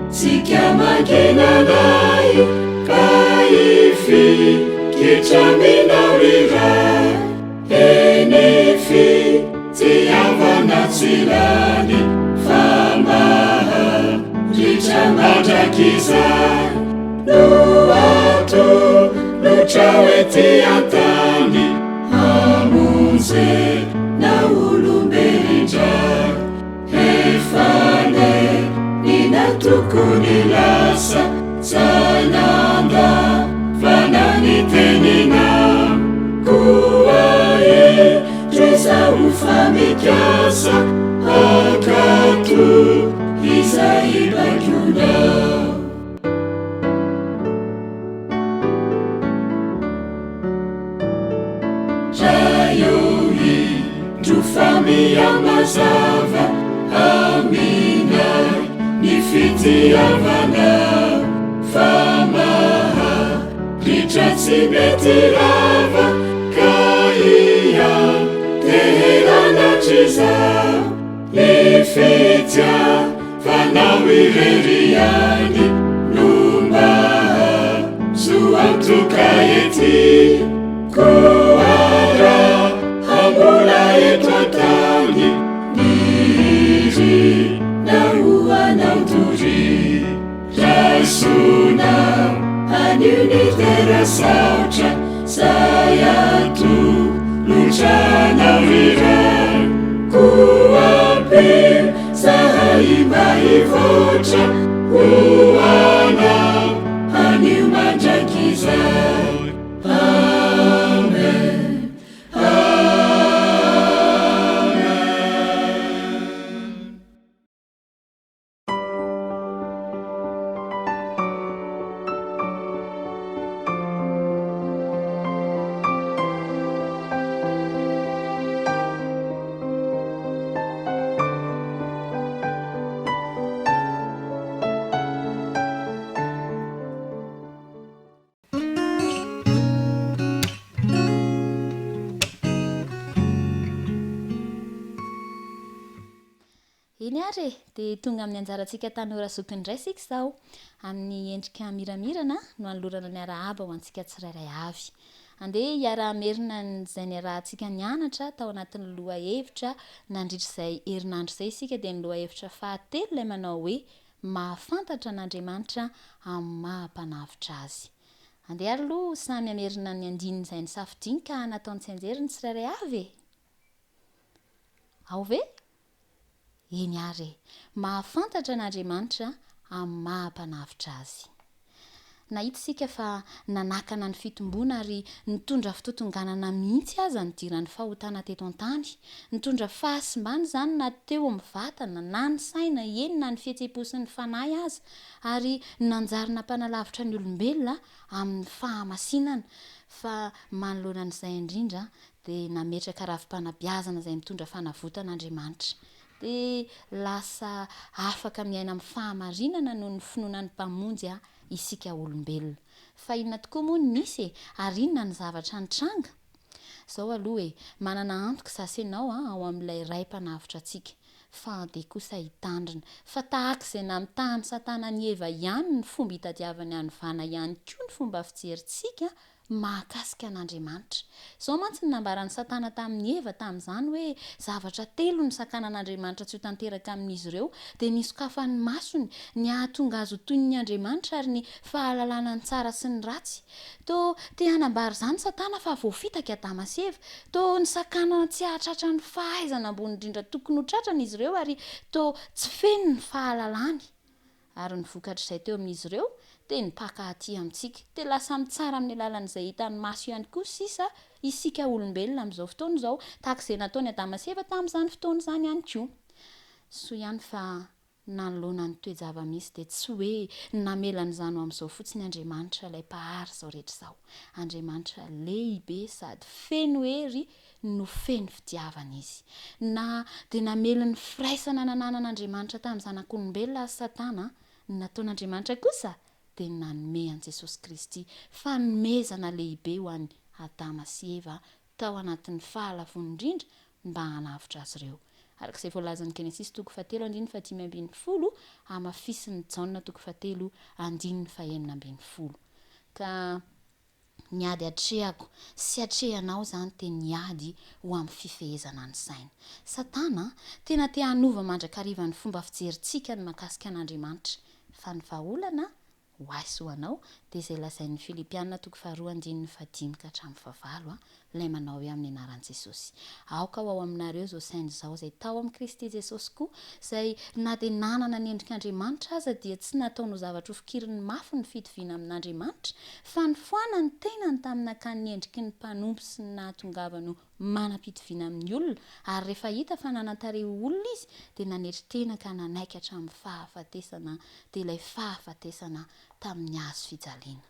Speaker 6: sikiamakinanai kaifi kichaminaurira enifi tiavanatsilani famaha richamadakiza nuatu luchawetiatani amunze na ulumberija efane ninatukunilasa sananda vananitenina kuwaye trisa ufamikiasa akatu isaibakuna Jayoi jufamia mazava amina nifitiavana famaha ritratsibetirava kaiya teheranatriza nifitya vanawireriani numbaha suamtukaeti kuara hambula etwatani niri na uanauturi rasuna anunitera sautra sayatu luchanavira kuapi sahaimaivotra uana animajakiza
Speaker 11: iny ary dia tonga amin'ny anjarantsika tanora zokiny indray sika izao amin'ny endrika miramirana no anolorana ny arahaba ho antsika tsirairay avy andeha hiara-merina izay ny arahantsika nianatra tao anatin'ny loha hevitra nandritra izay herinandro izay isika dia ny loha hevitra fahatelo ilay manao hoe mahafantatra an'Andriamanitra amin'ny mahampanavitra azy andeha ary aloha samy hamerina ny andininy izay ny safidiany ka nataony tsy anjery ny tsirairay avy ao ve eny ary mahafantatra an'Andriamanitra amin'ny mahampanavitra azy nahita isika fa nanakana ny fitomboana ary nitondra fitotonganana mihitsy aza nidiran'ny fahotana teto an-tany, nitondra fahasimbany zany na teo amin'ny vatana na ny saina eny na ny fihetsepo sy ny fanahy aza, ary nanjarina mpanalavitra ny olombelona amin'ny fahamasinana. Fa manoloana n'izay indrindra dia nametraka ravi-panabiazana izay mitondra fanavotan'Andriamanitra, dia lasa afaka miaina amin'ny fahamarinana noho ny finoana ny mpamonjy isika olombelona. Fa inona tokoa moa ny nisy ary inona ny zavatra nitranga? Zao aloha manana antoka sasy ianao ao amin'ilay ray mpanavitra antsika, fa dia kosa hitandrina fa tahaka izay namitahany Satana ny Eva ihany ny fomba hitadiavany any vana ihany koa ny fomba fijerintsika mahakasika an'Andriamanitra. Zao mantsy ny nambaran'ny Satana tamin'ny Eva tamin'izany hoe zavatra telo ny sakanan'Andriamanitra tsy ho tanteraka amin'izy ireo, dia ny sokafany masony, ny ahatonga azy ho toy ny Andriamanitra ary ny fahalalana ny tsara sy ny ratsy. To te hanambara izany Satana fa voafitaka Adama sy Eva, to ny sakanana tsy ahatratra ny fahaizana ambony indrindra tokony ho tratrany izy ireo ary to tsy feno ny fahalalany. Ary ny vokatra izay teo amin'izy ireo dia nipankahati amintsika, dia lasa mitsara amin'ny alalan'izay hitany maso ihany koa sisa isika olombelona amin'izao fotoana izao, tahaka izay nataony Adama sy Eva tamin'izany fotoana izany ihany koa. Soa ihany fa nanoloana ny toe-java-misy dia tsy hoe namelan'izany amin'izao fotsiny Andriamanitra ilay mpahary izao rehetra izao. Andriamanitra lehibe sady feno hery no feno fitiavana izy. Na dia namelany firaisana nananan'Andriamanitra tamin'ny zanak'olombelona Satana, nataon'Andriamanitra kosa dia nanome an'i Jesosy Kristy fanomezana lehibe ho an'ny Adama sy Eva tao anatin'ny fahalavony indrindra mba hanavitra azy ireo. Arak'izay voalazan'ny Genesis 3:5-10 amafisin'ny Jaona 3:9-10. Ka niady hatrehako sy hatrehanao zany te niady ho amin'ny fifehezana ny saina. Satana tena te hanova mandrakariva ny fomba fijerintsika ny mahakasika an'Andriamanitra, fa ny vahaolana ho aisy ho anao dia izay lazain'ny Filipianina 2:1-5 ilay manao hoe amin'ny anaran'i Jesosy. Aoka ho ao aminareo izao saina izao izay tao amin'ny Kristy Jesosy koa, izay na dia nanana ny endrik'Andriamanitra aza dia tsy nataony ho zavatra ho fikiriny mafy ny fitoviana amin'Andriamanitra, fa ny foanany tenany tamin'akany ny endriky ny mpanompo sy ny nahatongavany ho manam-pitoviana amin'ny olona, ary rehefa hita fa nanantareo olona izy dia nanetritena ka nanaikatra amin'ny fahafatesana, dia ilay fahafatesana tamin'ny hazo fijaliana.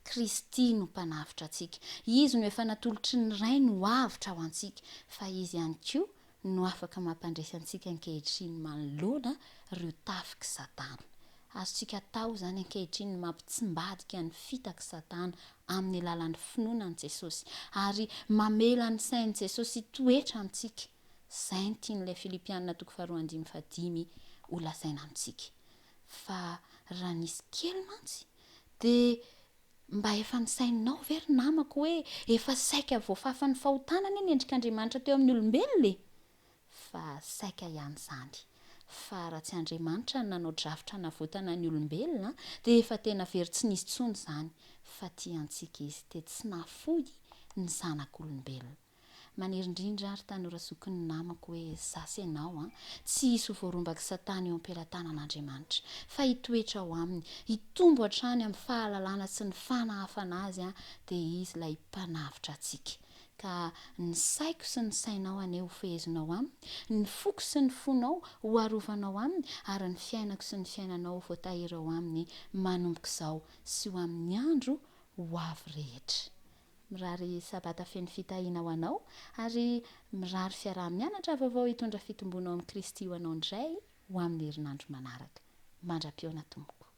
Speaker 11: Kristy no mpanavitra antsika, izy no efa natolotry ny ray no avitra ho antsika, fa izy ihany koa no afaka mampandresy antsika ankehitriny manoloana ireo tafiky Satana. Azontsika atao izany ankehitriny mampitsimbadika ny fitaky Satana amin'ny alalan'ny finoana an'i Jesosy, ary mamela ny sain'i Jesosy toetra amintsika. Izay no tian'ilay Filipianina 2:2-5 ho lazaina amintsika. Fa raha nisy kely mantsy dia mba efa nisaininao very namako hoe efa saika voafafa ny fahotanana ny endrik'Andriamanitra teo amin'ny olombelona, fa saika ihany izany. Fa raha tsy Andriamanitra ny nanao drafitra navotana ny olombelona dia efa tena very tsy nisy intsony izany, fa tiantsika izy dia tsy nahafoy ny zanak'olombelona. Manerindrindra ary tanora zoky ny namako hoe zasy ianao tsy hisy ho voarombaky Satana eo am-pelatanan'Andriamanitra, fa hitoetra ao aminy, hitombo hatrany amin'ny fahalalana sy ny fanahafana azy dia izy ilay mpanavitra antsika. Ka ny saiko sy ny sainao aneo ho fehezonao aminy, ny foko sy ny fonao ho arovanao aminy, ary ny fiainako sy ny fiainanao ho voatahiry ao aminy manomboka izao sy ho amin'ny andro ho avy rehetra. Mirary sabata feno fitahiana ho anao, ary mirary fiaraha-mianatra vaovao hitondra fitombona ao amin'ny Kristy ho anao indray ho amin'ny herinandro manaraka. Mandra-piona tompoko.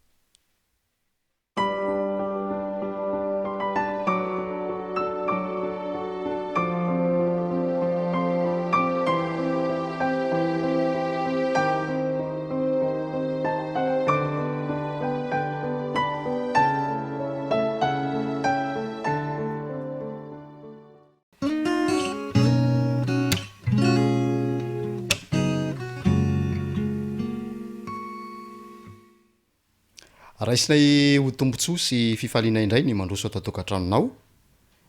Speaker 13: Raisinay ho tombontsoa sy fifaliana indray ny mandroso atao tokantranonao,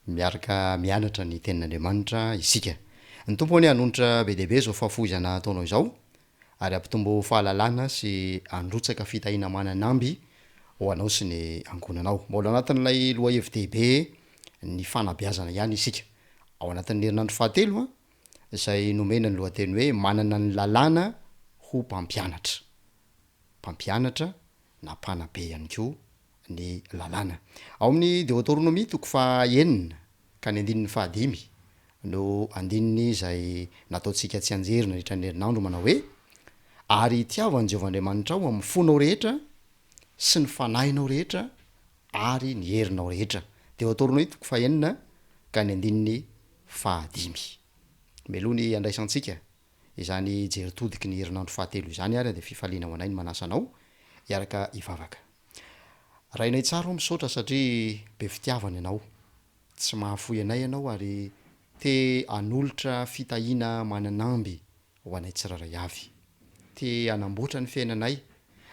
Speaker 13: miaraka mianatra ny tenin'Andriamanitra isika. Ny tompony hanonitra be dehibe izao fahafoizana ataonao izao, ary ampitombo fahalalana sy androtsaka fitahiana mananamby ho anao sy ny angonanao. Mbola anatin'ilay loa hevi-dehibe ny fanabeazana ihany isika. Ao anatin'ny herinandro fahatelo izay nomena ny lohateny hoe manana ny lalàna ho mpampianatra na mpanabe ihany ko ny lalàna. Ao amin'ny deotoronômia toko fa enina ka ny andininy fahadimy no andininy izay nataontsika tsy anjery nandritra ny herinandro manao hoe ary itiavan'i Jehovahandriamanitra ao amin'ny fonao rehetra sy ny fanahinao rehetra ary ny herinao rehetra. Deotoronômia toko fa enina ka ny andininy fahadimy. Meloha ny andraisantsika izany jeritodiky ny herinandro fahatelo izany ary de fifaliana ho anay ny manasanao iaraka ivavaka. Rainay tsara ho misaotra satria be fitiavana ianao, tsy mahafoy anay ianao ary te anolotra fitahiana mananamby ho anay tsiraray avy, te anamboatra ny fiainanay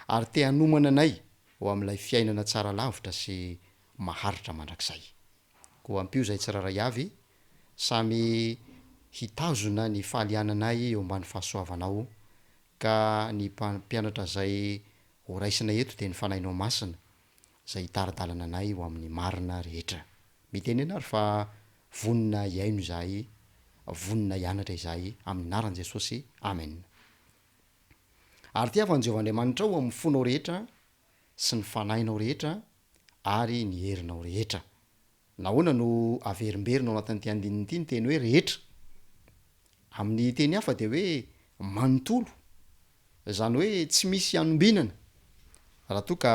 Speaker 13: ary te hanomana anay ho amin'ilay fiainana tsara lavitra sy maharitra mandrakizay. Ko ampio zay tsiraray avy samy hitazona ny fahaliananay eo ambany fahasoavanao ka ny mpampianatra zay ho raisinay eto de ny fanahinao masina zay hitaridalana anay ho amin'ny marina rehetra. Miteny eny ary fa vonina iaino izahay, vonina hianatra izahay amin'ny naran'i Jesosy. Amen. Ary tiavan'i Jehovahandriamanitra ao amin'ny fonao rehetra sy ny fanahinao rehetra ary ny herinao rehetra. Nahoana no averimberina ao anatin'ity andininy ity ny teny hoe rehetra. Amin'ny teny hafa de hoe manontolo, zany hoe tsy misy anombinana raha toa ka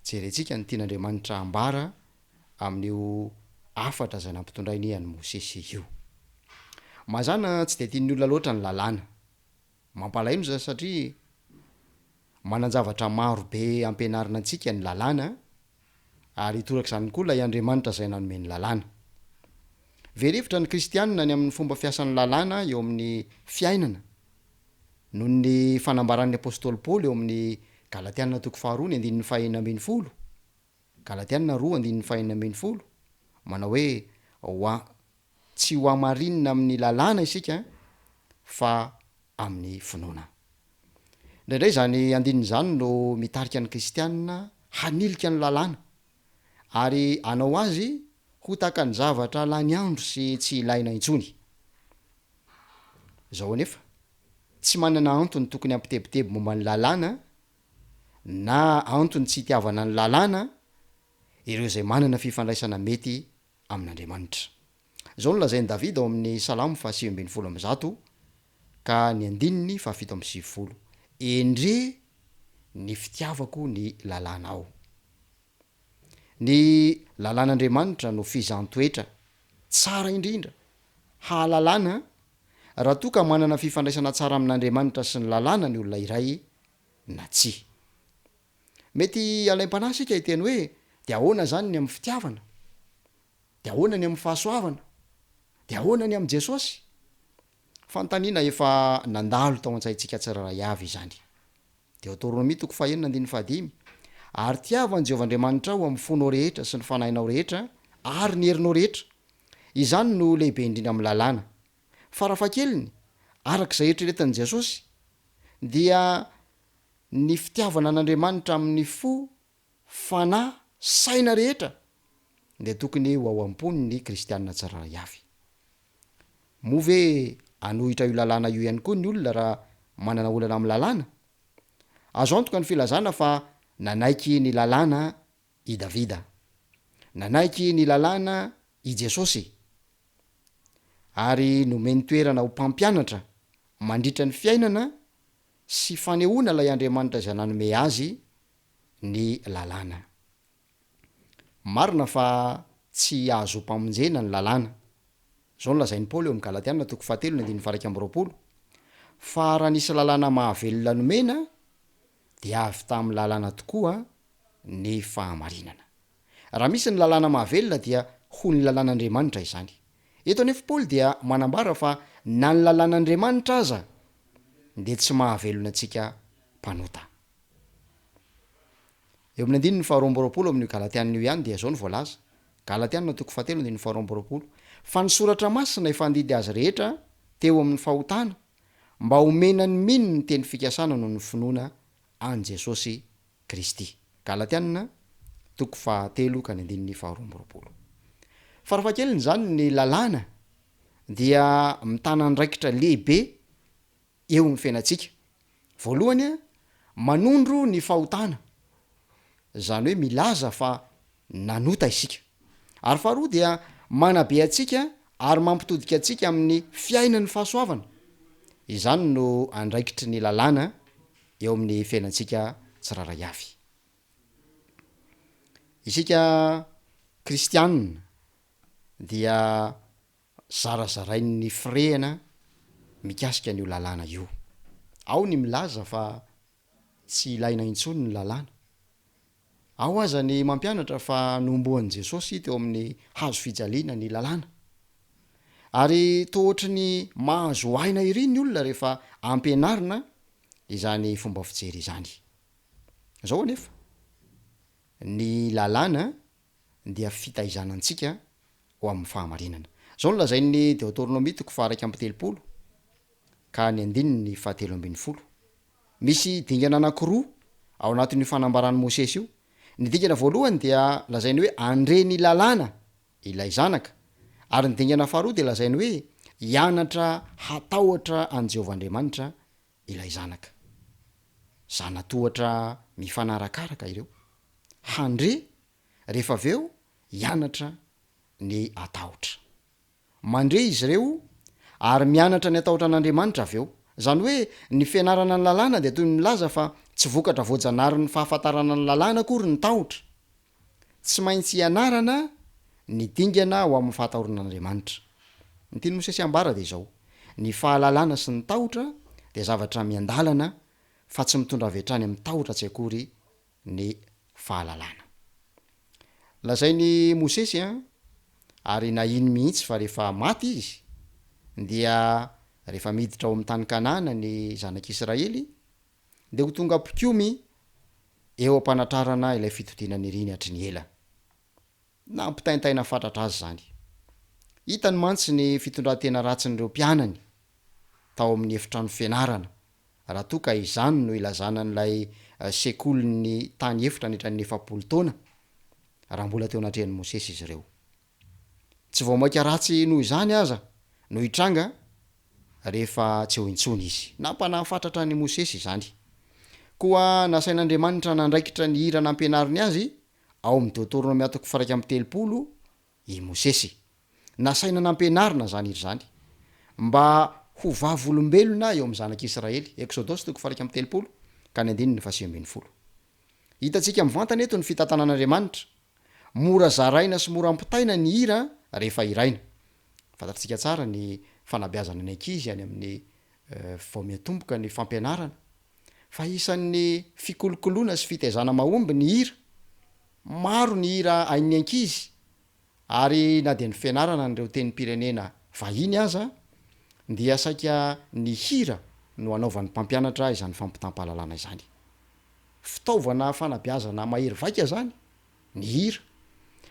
Speaker 13: jerentsika ny tian'Andriamanitra ambara amin'io afatra zay nampitondray an'i Mosesy io. Mazana tsy de tian'ny olona loatra ny lalàna, mampalahelo za satria manan-javatra maro be ampianarina antsika ny lalàna ary torak'izany koa lay Andriamanitra zay nanome ny lalàna. Verefitra ny kristianina ny amin'ny fomba fiasan'ny lalàna eo amin'ny fiainana noho ny fanambaran'ny apôstôly Paoly eo amin'ny Galatiana toko faharoa ny andininy fahaenina ambin'ny folo, Galatiana 2 andininy fahaenina ambin'ny folo, manao hoe tsy ho amarinina amin'ny lalàna isika fa amin'ny finoana. Indraindray zany andininy zany no mitarika ny kristianina hanilika ny lalàna ary anao azy ho taka ny zavatra lany andro sy tsy ilaina intsony. Zao anefa tsy manana antony tokony ampitebiteby momba ny lalàna na antony tsy hitiavana ny lalàna ireo zay manana fifandraisana mety amin'Andriamanitra. Zao no lazain'i Davida ao amin'ny Salamo 119 ka ny andininy 170. Endre ny fitiavako ny lalàna ao. Ny lalàn'Andriamanitra no fizantoetra tsara indrindra hahalalàna raha toa ka manana fifandraisana tsara amin'Andriamanitra sy ny lalàna ny olona iray na tsia. Mety alaim-panahy sika hiteny hoe de ahoana zany ny amin'ny fitiavana, de ahoana ny amin'ny fahasoavana, de ahoana ny amin'ny Jesosy. Fantaniana efa nandalo tao an-tsaintsika tsiraray avy izany. Deotoronômia toko fahaenina andininy fahadimy. Ary tiavan'i Jehovahandriamanitra ao amin'ny fonao rehetra sy ny fanahinao rehetra ary ny herinao rehetra. Izany no lehibe indrindra amin'ny lalàna. Farafakeliny arak'izay eritreretin'i Jesosy dia ny fitiavana an'Andriamanitra amin'ny fo, fanahy, saina rehetra de tokony ho ao am-pony ny kristianina tsiraray avy. Moa ve anohitra io lalàna io ihany koa ny olona raha manana olana amin'ny lalàna? Azo antoka ny filazana fa nanaiky ny lalàna i Davida, nanaiky ny lalàna i Jesosy ary nomeny toerana ho mpampianatra mandritra ny fiainana sy fanehoana lay Andriamanitra zay nanome azy ny lalàna. Marina fa tsy azo mpamonjena ny lalàna. Zao no lazain'i Paoly eo amin'ny Galatiana toko 7:20. Fa raha nisy lalàna mahavelona nomena dia avy tamin'ny lalàna tokoa ny fahamarinana. Raha misy ny lalàna mahavelona dia ho ny lalàn'Andriamanitra izany. Eto anefa Paoly dia manambara fa na ny lalàn'Andriamanitra aza de tsy mahavelona antsika mpanota. Eo amin'ny andininy 2 amin'ny Galatiana io ihany dia zao no voalaza. Galatiana toko 7:2. Fa ny soratra masina efa andidy azy rehetra teo amin'ny fahotana mba homena ny mininy ny teny fikasana noho ny finoana an' Jesosy Kristy. Galatiana toko fahatelo ka ny andininy faharoamborobolo farafahakeliny zany ny lalàna dia mitana ndraikitra lehibe eo amin'ny fiainatsika voalohany a manondro ny fahotana zany hoe milaza fa nanota isika ary faharoa dia manabe atsika ary mampitodika atsika amin'ny fiainan'ny fahasoavana izany no andraikitry ny lalàna eo amin'ny fiainantsika tsiraray avy isika kristianina dia zarazarain'ny firehana mikasika an'io lalàna io ao ny milaza fa tsy ilaina intsony ny lalàna ao aza ny mampianatra fa nomboan'i jesosy teo amin'ny hazo fijaliana ny lalàna ary tohatry ny mahazo aina iry ny olona rehefa ampianarina izany fomba fijery izany zao anefa ny lalàna dia fitaizanantsika ho amin'ny fahamarinana zao no lazain'ny Deutéronomie toko faha 1:telopolo ka ny andininy 7:10 misy dingana anankiroa ao anatin'ny fanambaran'i Mosesy io ny dingana voalohany dia lazainy hoe andre ny lalàna ilay zanaka ary ny dingana faharoa dia lazainy hoe hianatra hatahotra an' Jehovahandriamanitra ilay zanaka zanatohatra mifanarakaraka ireo handre rehefa aveo hianatra ny atahotra mandre izy ireo ary mianatra ny atahotra an'Andriamanitra aveo zany hoe ny fianarana ny lalàna dia toy ny milaza fa tsy vokatra voajanahary ny fahafantarana ny lalàna akory ny tahotra tsy maintsy ianarana ny dingana ho amin'ny fahatahorana an'Andriamanitra ny tiany Mosesy ambara dia izao ny fahalalàna sy ny tahotra dia zavatra miandalana fa tsy mitondra avy hatrany amin'ny tahotra tsy akory ny fahalalàna lazainy Mosesy ary nahiny mihitsy fa rehefa maty izy dia rehefa miditra ao amin'ny tany Kanana ny zanak'Israely dia ho tonga mpikomy eo ampanatrarana ilay fitodinany iriny hatry ny ela na mpitaintaina fatratra azy zany hitany mantsy ny fitondran-tena ratsin'ireo mpianany tao amin'ny efitrano fianarana raha toa ka izany no ilazana n'ilay sekoly ny tany efitra nitran'ny 7 taona raha mbola teo anatrehan'i Mosesy izy ireo tsy vao maika ratsy noho izany aza no hitranga rehefa tsy ho intsony izy nampanafatratra ny Mosesy izany koa nasain'Andriamanitra nandraikitra ny hira nampianariny azy ao amin'ny Deutéronomie toko faha 1:telopolo i Mosesy nasaina nampianarina zany iry zany mba ho vavolombelona eo amin'ny zanak'Israely Exodus toko faha 1:telopolo ka ny andininy 7:10 hitantsika mivantana eto ny fitantanan'Andriamanitra mora zaraina sy mora ampitaina ny hira rehefa iraina fantatsika tsara ny fanabeazana ny ankizy any amin'ny vao miatomboka ny fampianarana fa isan'ny fikolokoloana sy fitaizana mahomby ny hira maro ny hira ain'ny ankizy ary na dia ny fianarana n'ireo tenim-pirenena vahiny aza dia saika ny hira no anaovan'ny mpampianatra izany fampitam-pahalalana izany fitaovana fanabeazana mahery vaika zany ny hira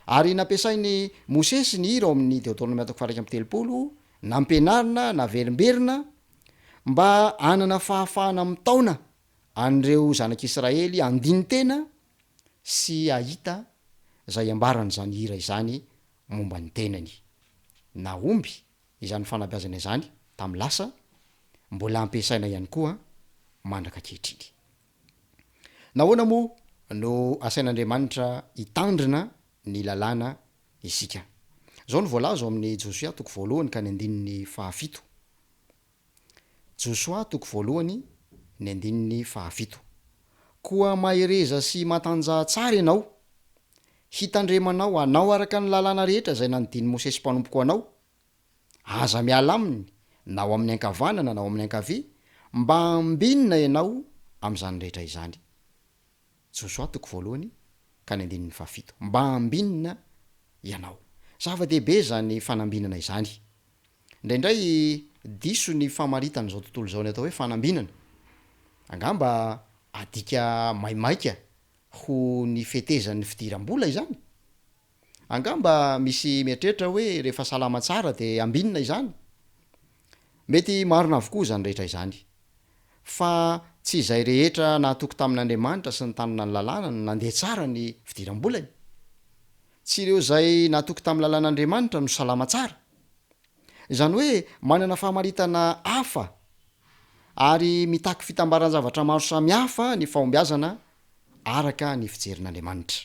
Speaker 13: ary nampiasain'ny Mosesy ny hira ao amin'ny Deutéronomie toko faha 1:telopolo nampianarina naverimberina mba anana fahafahana mitaona an'ireo zanak'Israely andiny tena sy ahita zay ambarany zany hira izany momba ny tenany naomby izany fanabeazana izany tamin'ny lasa mbola ampiasaina ihany koa mandraka ankehitriny nahoana moa no asain'Andriamanitra hitandrina ny lalàna isika zao ny voalaza ao amin'ny Josoa toko voalohany ka ny andininy 7 Josoa toko voalohany ny andininy 7 koa mahereza sy matanja tsara ianao hitandremanao anao araka ny lalàna rehetra zay nanodiny Mosesy mpanompoko anao aza miala aminy na ao amin'ny ankavanana na ao amin'ny ankavia mba ambinina ianao amin'izany rehetra izany Josoa toko voalohany ka ny andininy 7 mba ambinina ianao zava-dehibe zany fanambinana izany indraindray diso ny famaritana zao tontolo zao ny atao hoe fanambinana angamba adika maimaika ho ny fetezan'ny fidiram-bola izany angamba misy mieritreritra hoe rehefa salama tsara de ambinina izany mety marina avokoa zany rehetra izany fa tsy izay rehetra nahatoky tamin'andriamanitra sy ny tanana ny lalàna no nandeha tsara ny fidiram-bolany tsy ireo zay nahatoky tamin'ny lalàn'andriamanitra no salama tsara izany hoe manana fahamaritana hafa ary mitaky fitambaran-zavatra maro samihafa ny fahombiazana araka ny fijerin'andriamanitra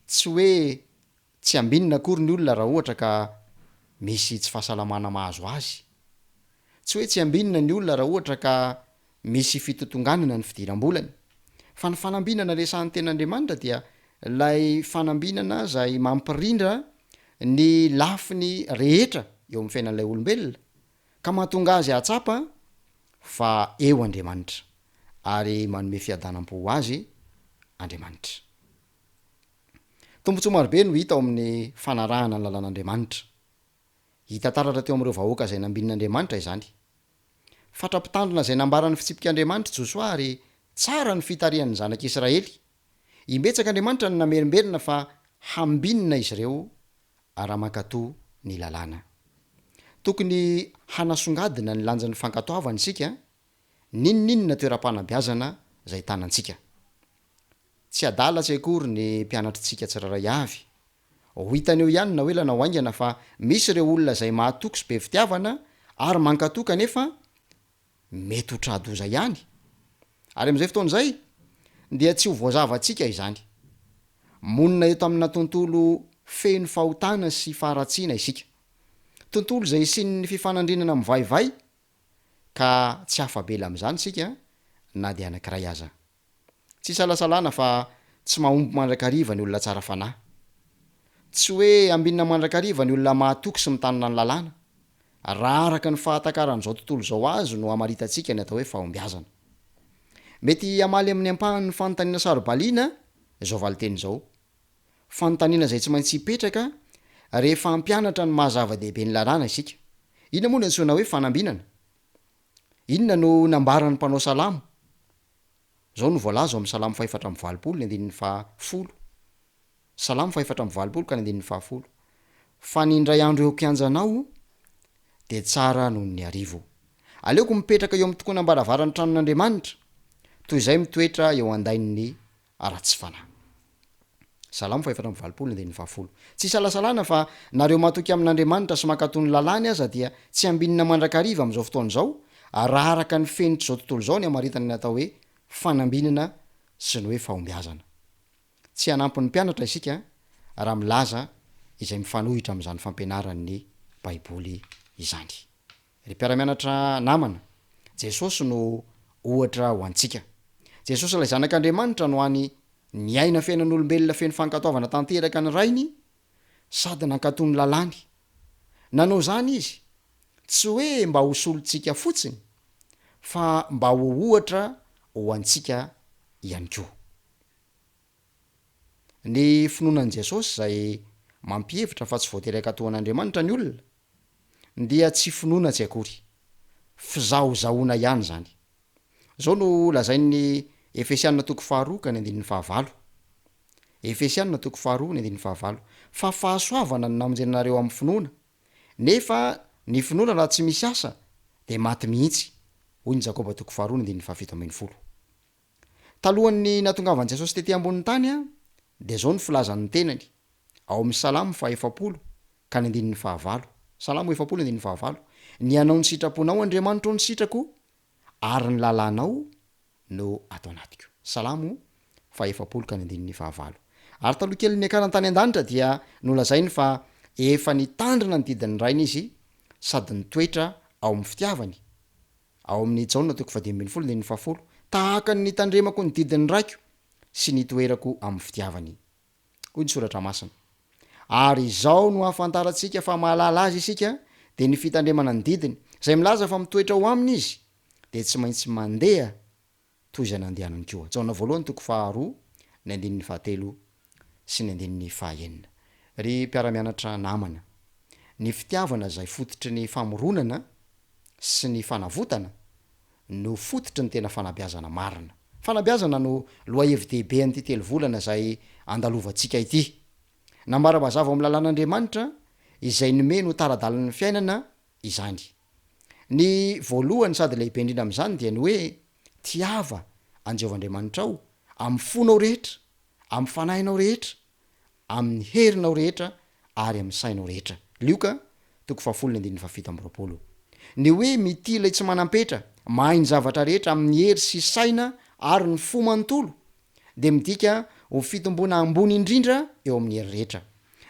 Speaker 13: tsy hoe tsy ambinina akory ny olona raha ohatra ka misy tsy fahasalamana mahazo azy tsy hoe tsy ambinina ny olona raha ohatra ka misy fitotonganana ny fidiram-bolany fa ny fanambinana resahan'ny ten'andriamanitra dia lay fanambinana zay mampirindra ny lafiny rehetra eo amin'ny fiainan'ilay olombelona ka mahatonga azy atsapa fa eo andriamanitra ary manome fiadanam-po azy andriamanitra tombontsoa marobe no hita ao amin'ny fanarahana ny lalàn'andriamanitra hita taratra teo am'ireo vahoaka zay nambinin'andriamanitra izany fatrapitandrona zay nambarany fitsipik'andriamanitra josoa ary tsara ny fitarihan'ny zanak'israely imbetsaka andriamanitra ny namerimberina fa hambinina izy ireo araha mankatoa ny lalàna tokony hanasongadina ny lanjan'ny fankatoavana isika ninoninona toeram-panabeazana zay tanantsika tsy adala tsy akory ny mpianatritsika tsiraray avy ho hitaneo ihany na hoelana ho aingana fa misy ireo olona zay mahatoky sy be fitiavana ary mankatoka nefa mety ho tradoza ihany ary am'izay fotoan'izay dia tsy ho voazavatsika izany monina eto amina tontolo feno fahotana sy faharatsiana isika tontolo zay isin'ny fifanandrinana mivaivay ka tsy hafabela am'izany sika na de anankiray aza tsy salasalana fa tsy mahomby mandrakariva ny olona tsara fanahy tsy hoe ambinina mandrakariva ny olona mahatoky sy mitanana ny lalàna raha araka ny fahatakaran'izao tontolo zao azy no amaritantsika ny atao hoe fahombiazana mety amaly amin'ny ampahan'ny fanontaniana sarobaliana zao valiteny zao fanontaniana zay tsy maintsy hipetraka rehefa ampianatra ny mahazava-dehibe ny lalàna isika inona moa ny antsoina hoe fanambinana inona no nambarany mpanao salamo zao no voalaza amin'ny salamo fahefatra am'y valopolo ny andinin'ny fahafolo salamo fahefatra am'y valopolo ka ny andinin'ny fahafolo fa ny indray andro eo kianjanao de tsara noho ny arivo aleoko mipetraka eo amin'ny tokoana ambaravarany tranon'andriamanitra toy izay mitoetra eo andain'ny ratsy fanahy salamo fahefatra am'y valopolo ny andinin'ny fahafolo tsy salasalana fa nareo mahatoky amin'andriamanitra sy mankatony lalàny aza dia tsy ambinina mandrakariva am'izao fotoan'izao raha araka ny fenitra zao tontolo zao ny amaritany ny atao hoe fanambinana sy ny hoe fahombiazana tsy hanampin'ny mpianatra isika raha milaza izay mifanohitra am'izany fampianaran'ny baiboly izany ry mpiara-mianatra namana jesosy no ohatra ho antsika jesosy ilay zanak'andriamanitra no any ny aina fiainan'olombelona feno fankatoavana tanteraka ny rainy sady nankatony lalàny nanao zany izy tsy hoe mba ho solontsika fotsiny fa mba ho ohatra ho antsika ihany koa ny finoanan' jesosy zay mampihevitra fa tsy voatery akatoan'andriamanitra ny olona dia tsy finoana tsy akory fizahozahoana ihany zany zao no lazain'ny efesianina toko faharoa ka ny andinin'ny fahavalo efesianina toko faharoa ny andinin'ny fahavalo fa fahasoavana ny namonjenanareo amin'ny finoana nefa ny finoana raha tsy misy asa de maty mihitsy hoy ny jakoba toko faharoa ny andinin'ny fahafito ambin'ny folo talohan'ny natongavan' jesosy tety ambonin'ny tany a de zao ny filazan'ny tenany ao amin'ny salamo fa efapolo ka ny andinin'ny fahavalo salamo efapolo ny andinin'ny fahavalo ny anao ny sitraponao andriamanitra o ny sitrako ary ny lalànao no atao anatiko salamo fa efapolo ka ny andinin'ny fahavalo ary taloha kely ny akarany tany an-danitra dia nolazainy fa efa nitandrina ny didin'ny raina izy sady nitoetra ao amin'ny fitiavany ao amin'ny jaona toko fadimibin'ny folo ny fahafolo tahaka ny nitandremako ny didin'ny raiko sy nitoerako amin'ny fitiavany hoy ny soratra masina ary izao no hafantarantsika fa mahalala azy isika de ny fitandremana ny didiny zay milaza fa mitoetra ho aminy izy de tsy maintsy mandeha toy izay nandehanany koa jaona voalohany toko faharoa ny andinin'ny fahatelo sy ny andinin'ny fahaenina ry mpiara-mianatra namana ny fitiavana zay fototry ny famoronana sy ny fanavotana no fototry ny tena fanabeazana marina fanabeazana no loha hevi-dehibe an'ity telo volana zay andalovantsika ity nambaramazava ao amin'ny lalàn'andriamanitra izay nomeno taradalany fiainana izany ny voalohany sady lehibe indrindra am'zany dia ny hoe tiava anjeovaandriamanitra ao amin'ny fonao rehetra amin'ny fanahinao rehetra amin'ny herinao rehetra ary amin'ny sainao rehetra lioka toko fahafolo ny ny hoe mitila tsy manampetra mahay ny zavatra rehetra amin'ny hery sy saina ary ny fo manontolo de midika ho fitombona ambony indrindra eo amin'ny hery rehetra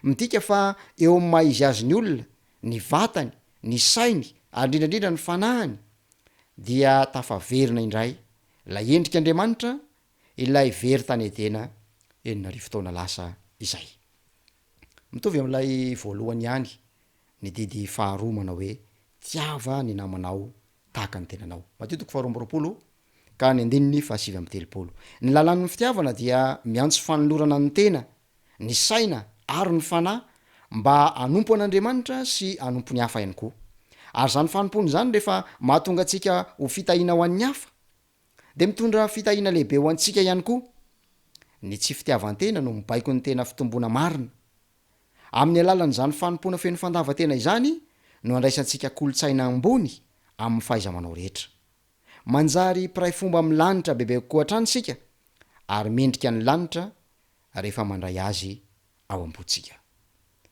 Speaker 13: midika fa eo amin'ny maha izy azy ny olona ny vatany ny sainy ary indrindrandrindra ny fanahany dia tafaverina indray la endrika andriamanitra ilay very tany edena taona lasa izay mitovy am'lay voalohany ihany ny didy faharoa manao hoe tiava ny namanao tahaka ny tenanao matitiko faharoamboropolo ka ny andininy fahasivy amby telopolo ny lalan'ny fitiavana dia miantso fanolorana ny tena ny saina ary ny fanahy mba anompo an'andriamanitra sy anompo ny hafa ihany koa ary zany fanompony zany rehefa mahatonga atsika ho fitahina ho an'ny hafa de mitondra fitahina lehibe ho antsika ihany koa ny tsy fitiavantena no mibaiko ny tena fitombona marina amin'ny alalan'zany fanompona feno fandavatena izany no andraisantsika kolotsaina ambony amin'ny fahaizamanao rehetra manjary piray fomba amin'ny lanitra bebe kokoa hatrany sika ary mendrika ny lanitra rehefa mandray azy ao am-potsika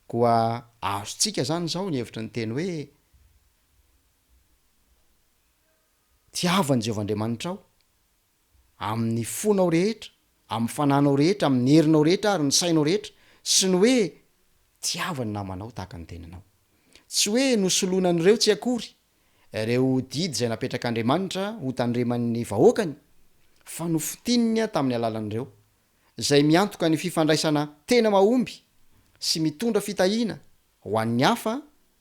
Speaker 13: koa azotsika zany zao ny hevitra ny teny hoe tiavany jeovaandriamanitra ao amin'ny fonao rehetra amin'ny fananao rehetra amin'ny herinao rehetra ary ny sainao rehetra sy ny hoe tiavany namanao tahaka ny tenanao tsy hoe nosoloana an'ireo tsy akory ireo didy zay napetrak'andriamanitra ho tandreman'ny vahoakany fa nofitinina tamin'ny alalan'ireo zay miantoka ny fifandraisana tena mahomby sy mitondra fitahina ho an'ny hafa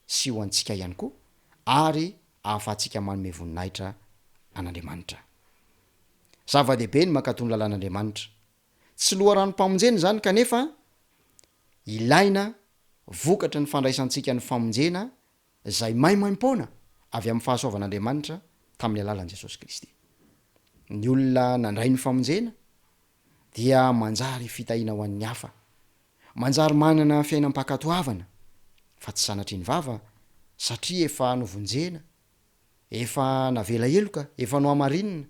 Speaker 13: sy ho antsika ihany koa ary ahafahantsika manome voninahitra an'andriamanitra zava-dehibe ny mankatony lalàn'andriamanitra tsy loharanom-pamonjena zany kanefa ilaina vokatra ny fandraisantsika ny famonjena zay maimaim-pona avy amin'ny fahasoavan'andriamanitra tamin'ny alalan'i jesosy kristy ny olona nandray ny famonjena dia manjary fitahina ho an'ny hafa manjary manana fiainam-pakatoavana fa tsy sanatry ny vava satria efa novonjena efa navela eloka efa no amarinina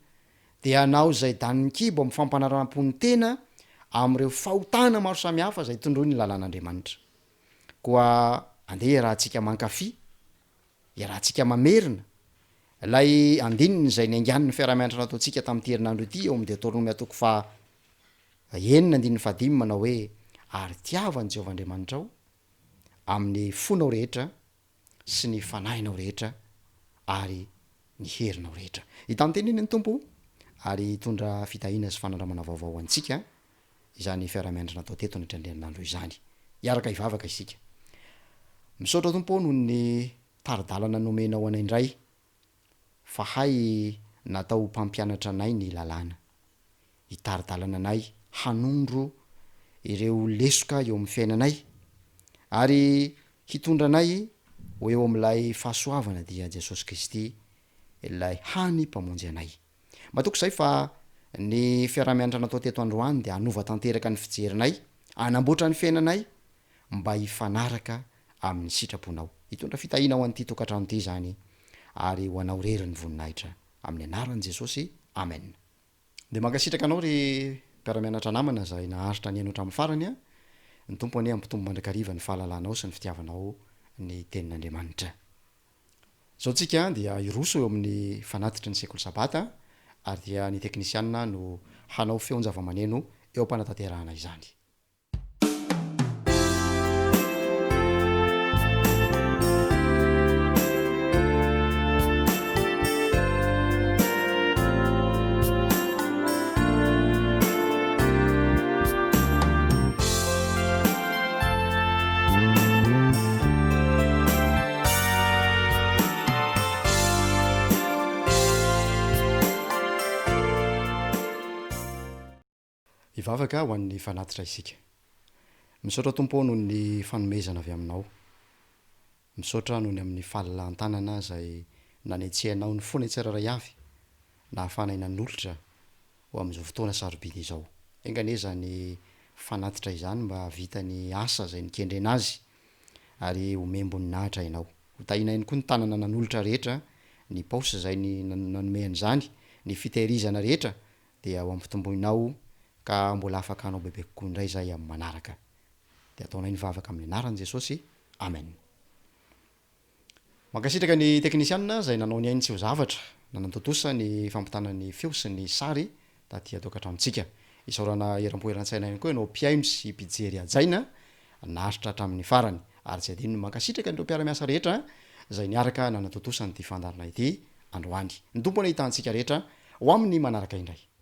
Speaker 13: de anao zay daniny kibo amin'ny fampanarampony tena am'ireo fahotana maro samy hafa zay tondroy ny lalàn'andriamanitra koa andeha rahantsika mankafy rahantsika mamerina lay andininy zay ny angan'ny fiaramianatra nataontsika tamin'y terinandro ity eo am' Deutéronome atoko fa enina andininy fadimy manao hoe ary tiavany jeovaandriamanitra ao amin'ny fonao rehetra sy ny fanahinao rehetra ary ny herinao rehetra hitanteneny ny tompo ary hitondra fitahina sy fanandramana vaovao antsika izany fiaramianatra natao teto natrandrinandro izany iaraka ivavaka isika misaotra tompo noho ny taridalana nomenao anaindray fa hay natao mpampianatra anay ny lalàna hitaridalana anay hanondro ireo lesoka eo amin'ny fiainanay ary hitondra anay ho eo am'lay fahasoavana dia jesosy kristy ilay hany mpamonjy anay matoko zay fa ny fiaramianatra natao teto androany de anova tanteraka ny fijerinay anamboatra ny fiainanay mba hifanaraka amin'ny sitraponao hitondra fitahina ho an'ity tokatrano ity zany ary ho anao rery ny voninahitra amin'ny anaran' jesosy amen de mankasitraka anao ry mpiaramianatra namana zay naharitra ny ainotra amin'ny farany a ny tompo any ampitombo mandrakariva ny fahalalanao sy ny fitiavanao ny tenin'andriamanitra zao tsika dia iroso eo amin'ny fanatitra ny sekoly sabata ary dia ny teknisianina no hanao feonjava-maneno eo ampanataterahana izany ivavaka ho an'ny fanatitra isika misaotra tompo noho ny fanomezana avy aminao misaotra noho ny amin'ny fahalalantanana zay nanetsehanao ny fona tsiraray avy na hafanaina n'olotra ho am'izao fotoana sarobidy izao enganeza ny fanatitra izany mba vita ny asa zay nikendrena azy ary homembo ny nahitra hainao ho tahinainy koa ny tanana nan'olotra rehetra ny paosy zay ny nanomehany zany ny fitehirizana rehetra de ao ampitomboinao ka mbola afaka anao bebe kokoa indray zay amin'ny manaraka de ataonay ny vavaka amin'ny anaran' jesosy amen. Mankasitraka ny teknisianina zay nanao ny ainy tsy ho zavatra nanantotosa ny fampitanany feo sy ny sary taty atokantramontsika isaorana eram-poeran-tsaina ihany koa ianao mpiaino sy mpijery ajaina naritra hatramin'ny farany ary tsy adino mankasitraka nyreo mpiaramiasa rehetra zay niaraka nanatotosany ty fandarina ity androany ny tompo ny hitantsika rehetra ho amin'ny manaraka indray.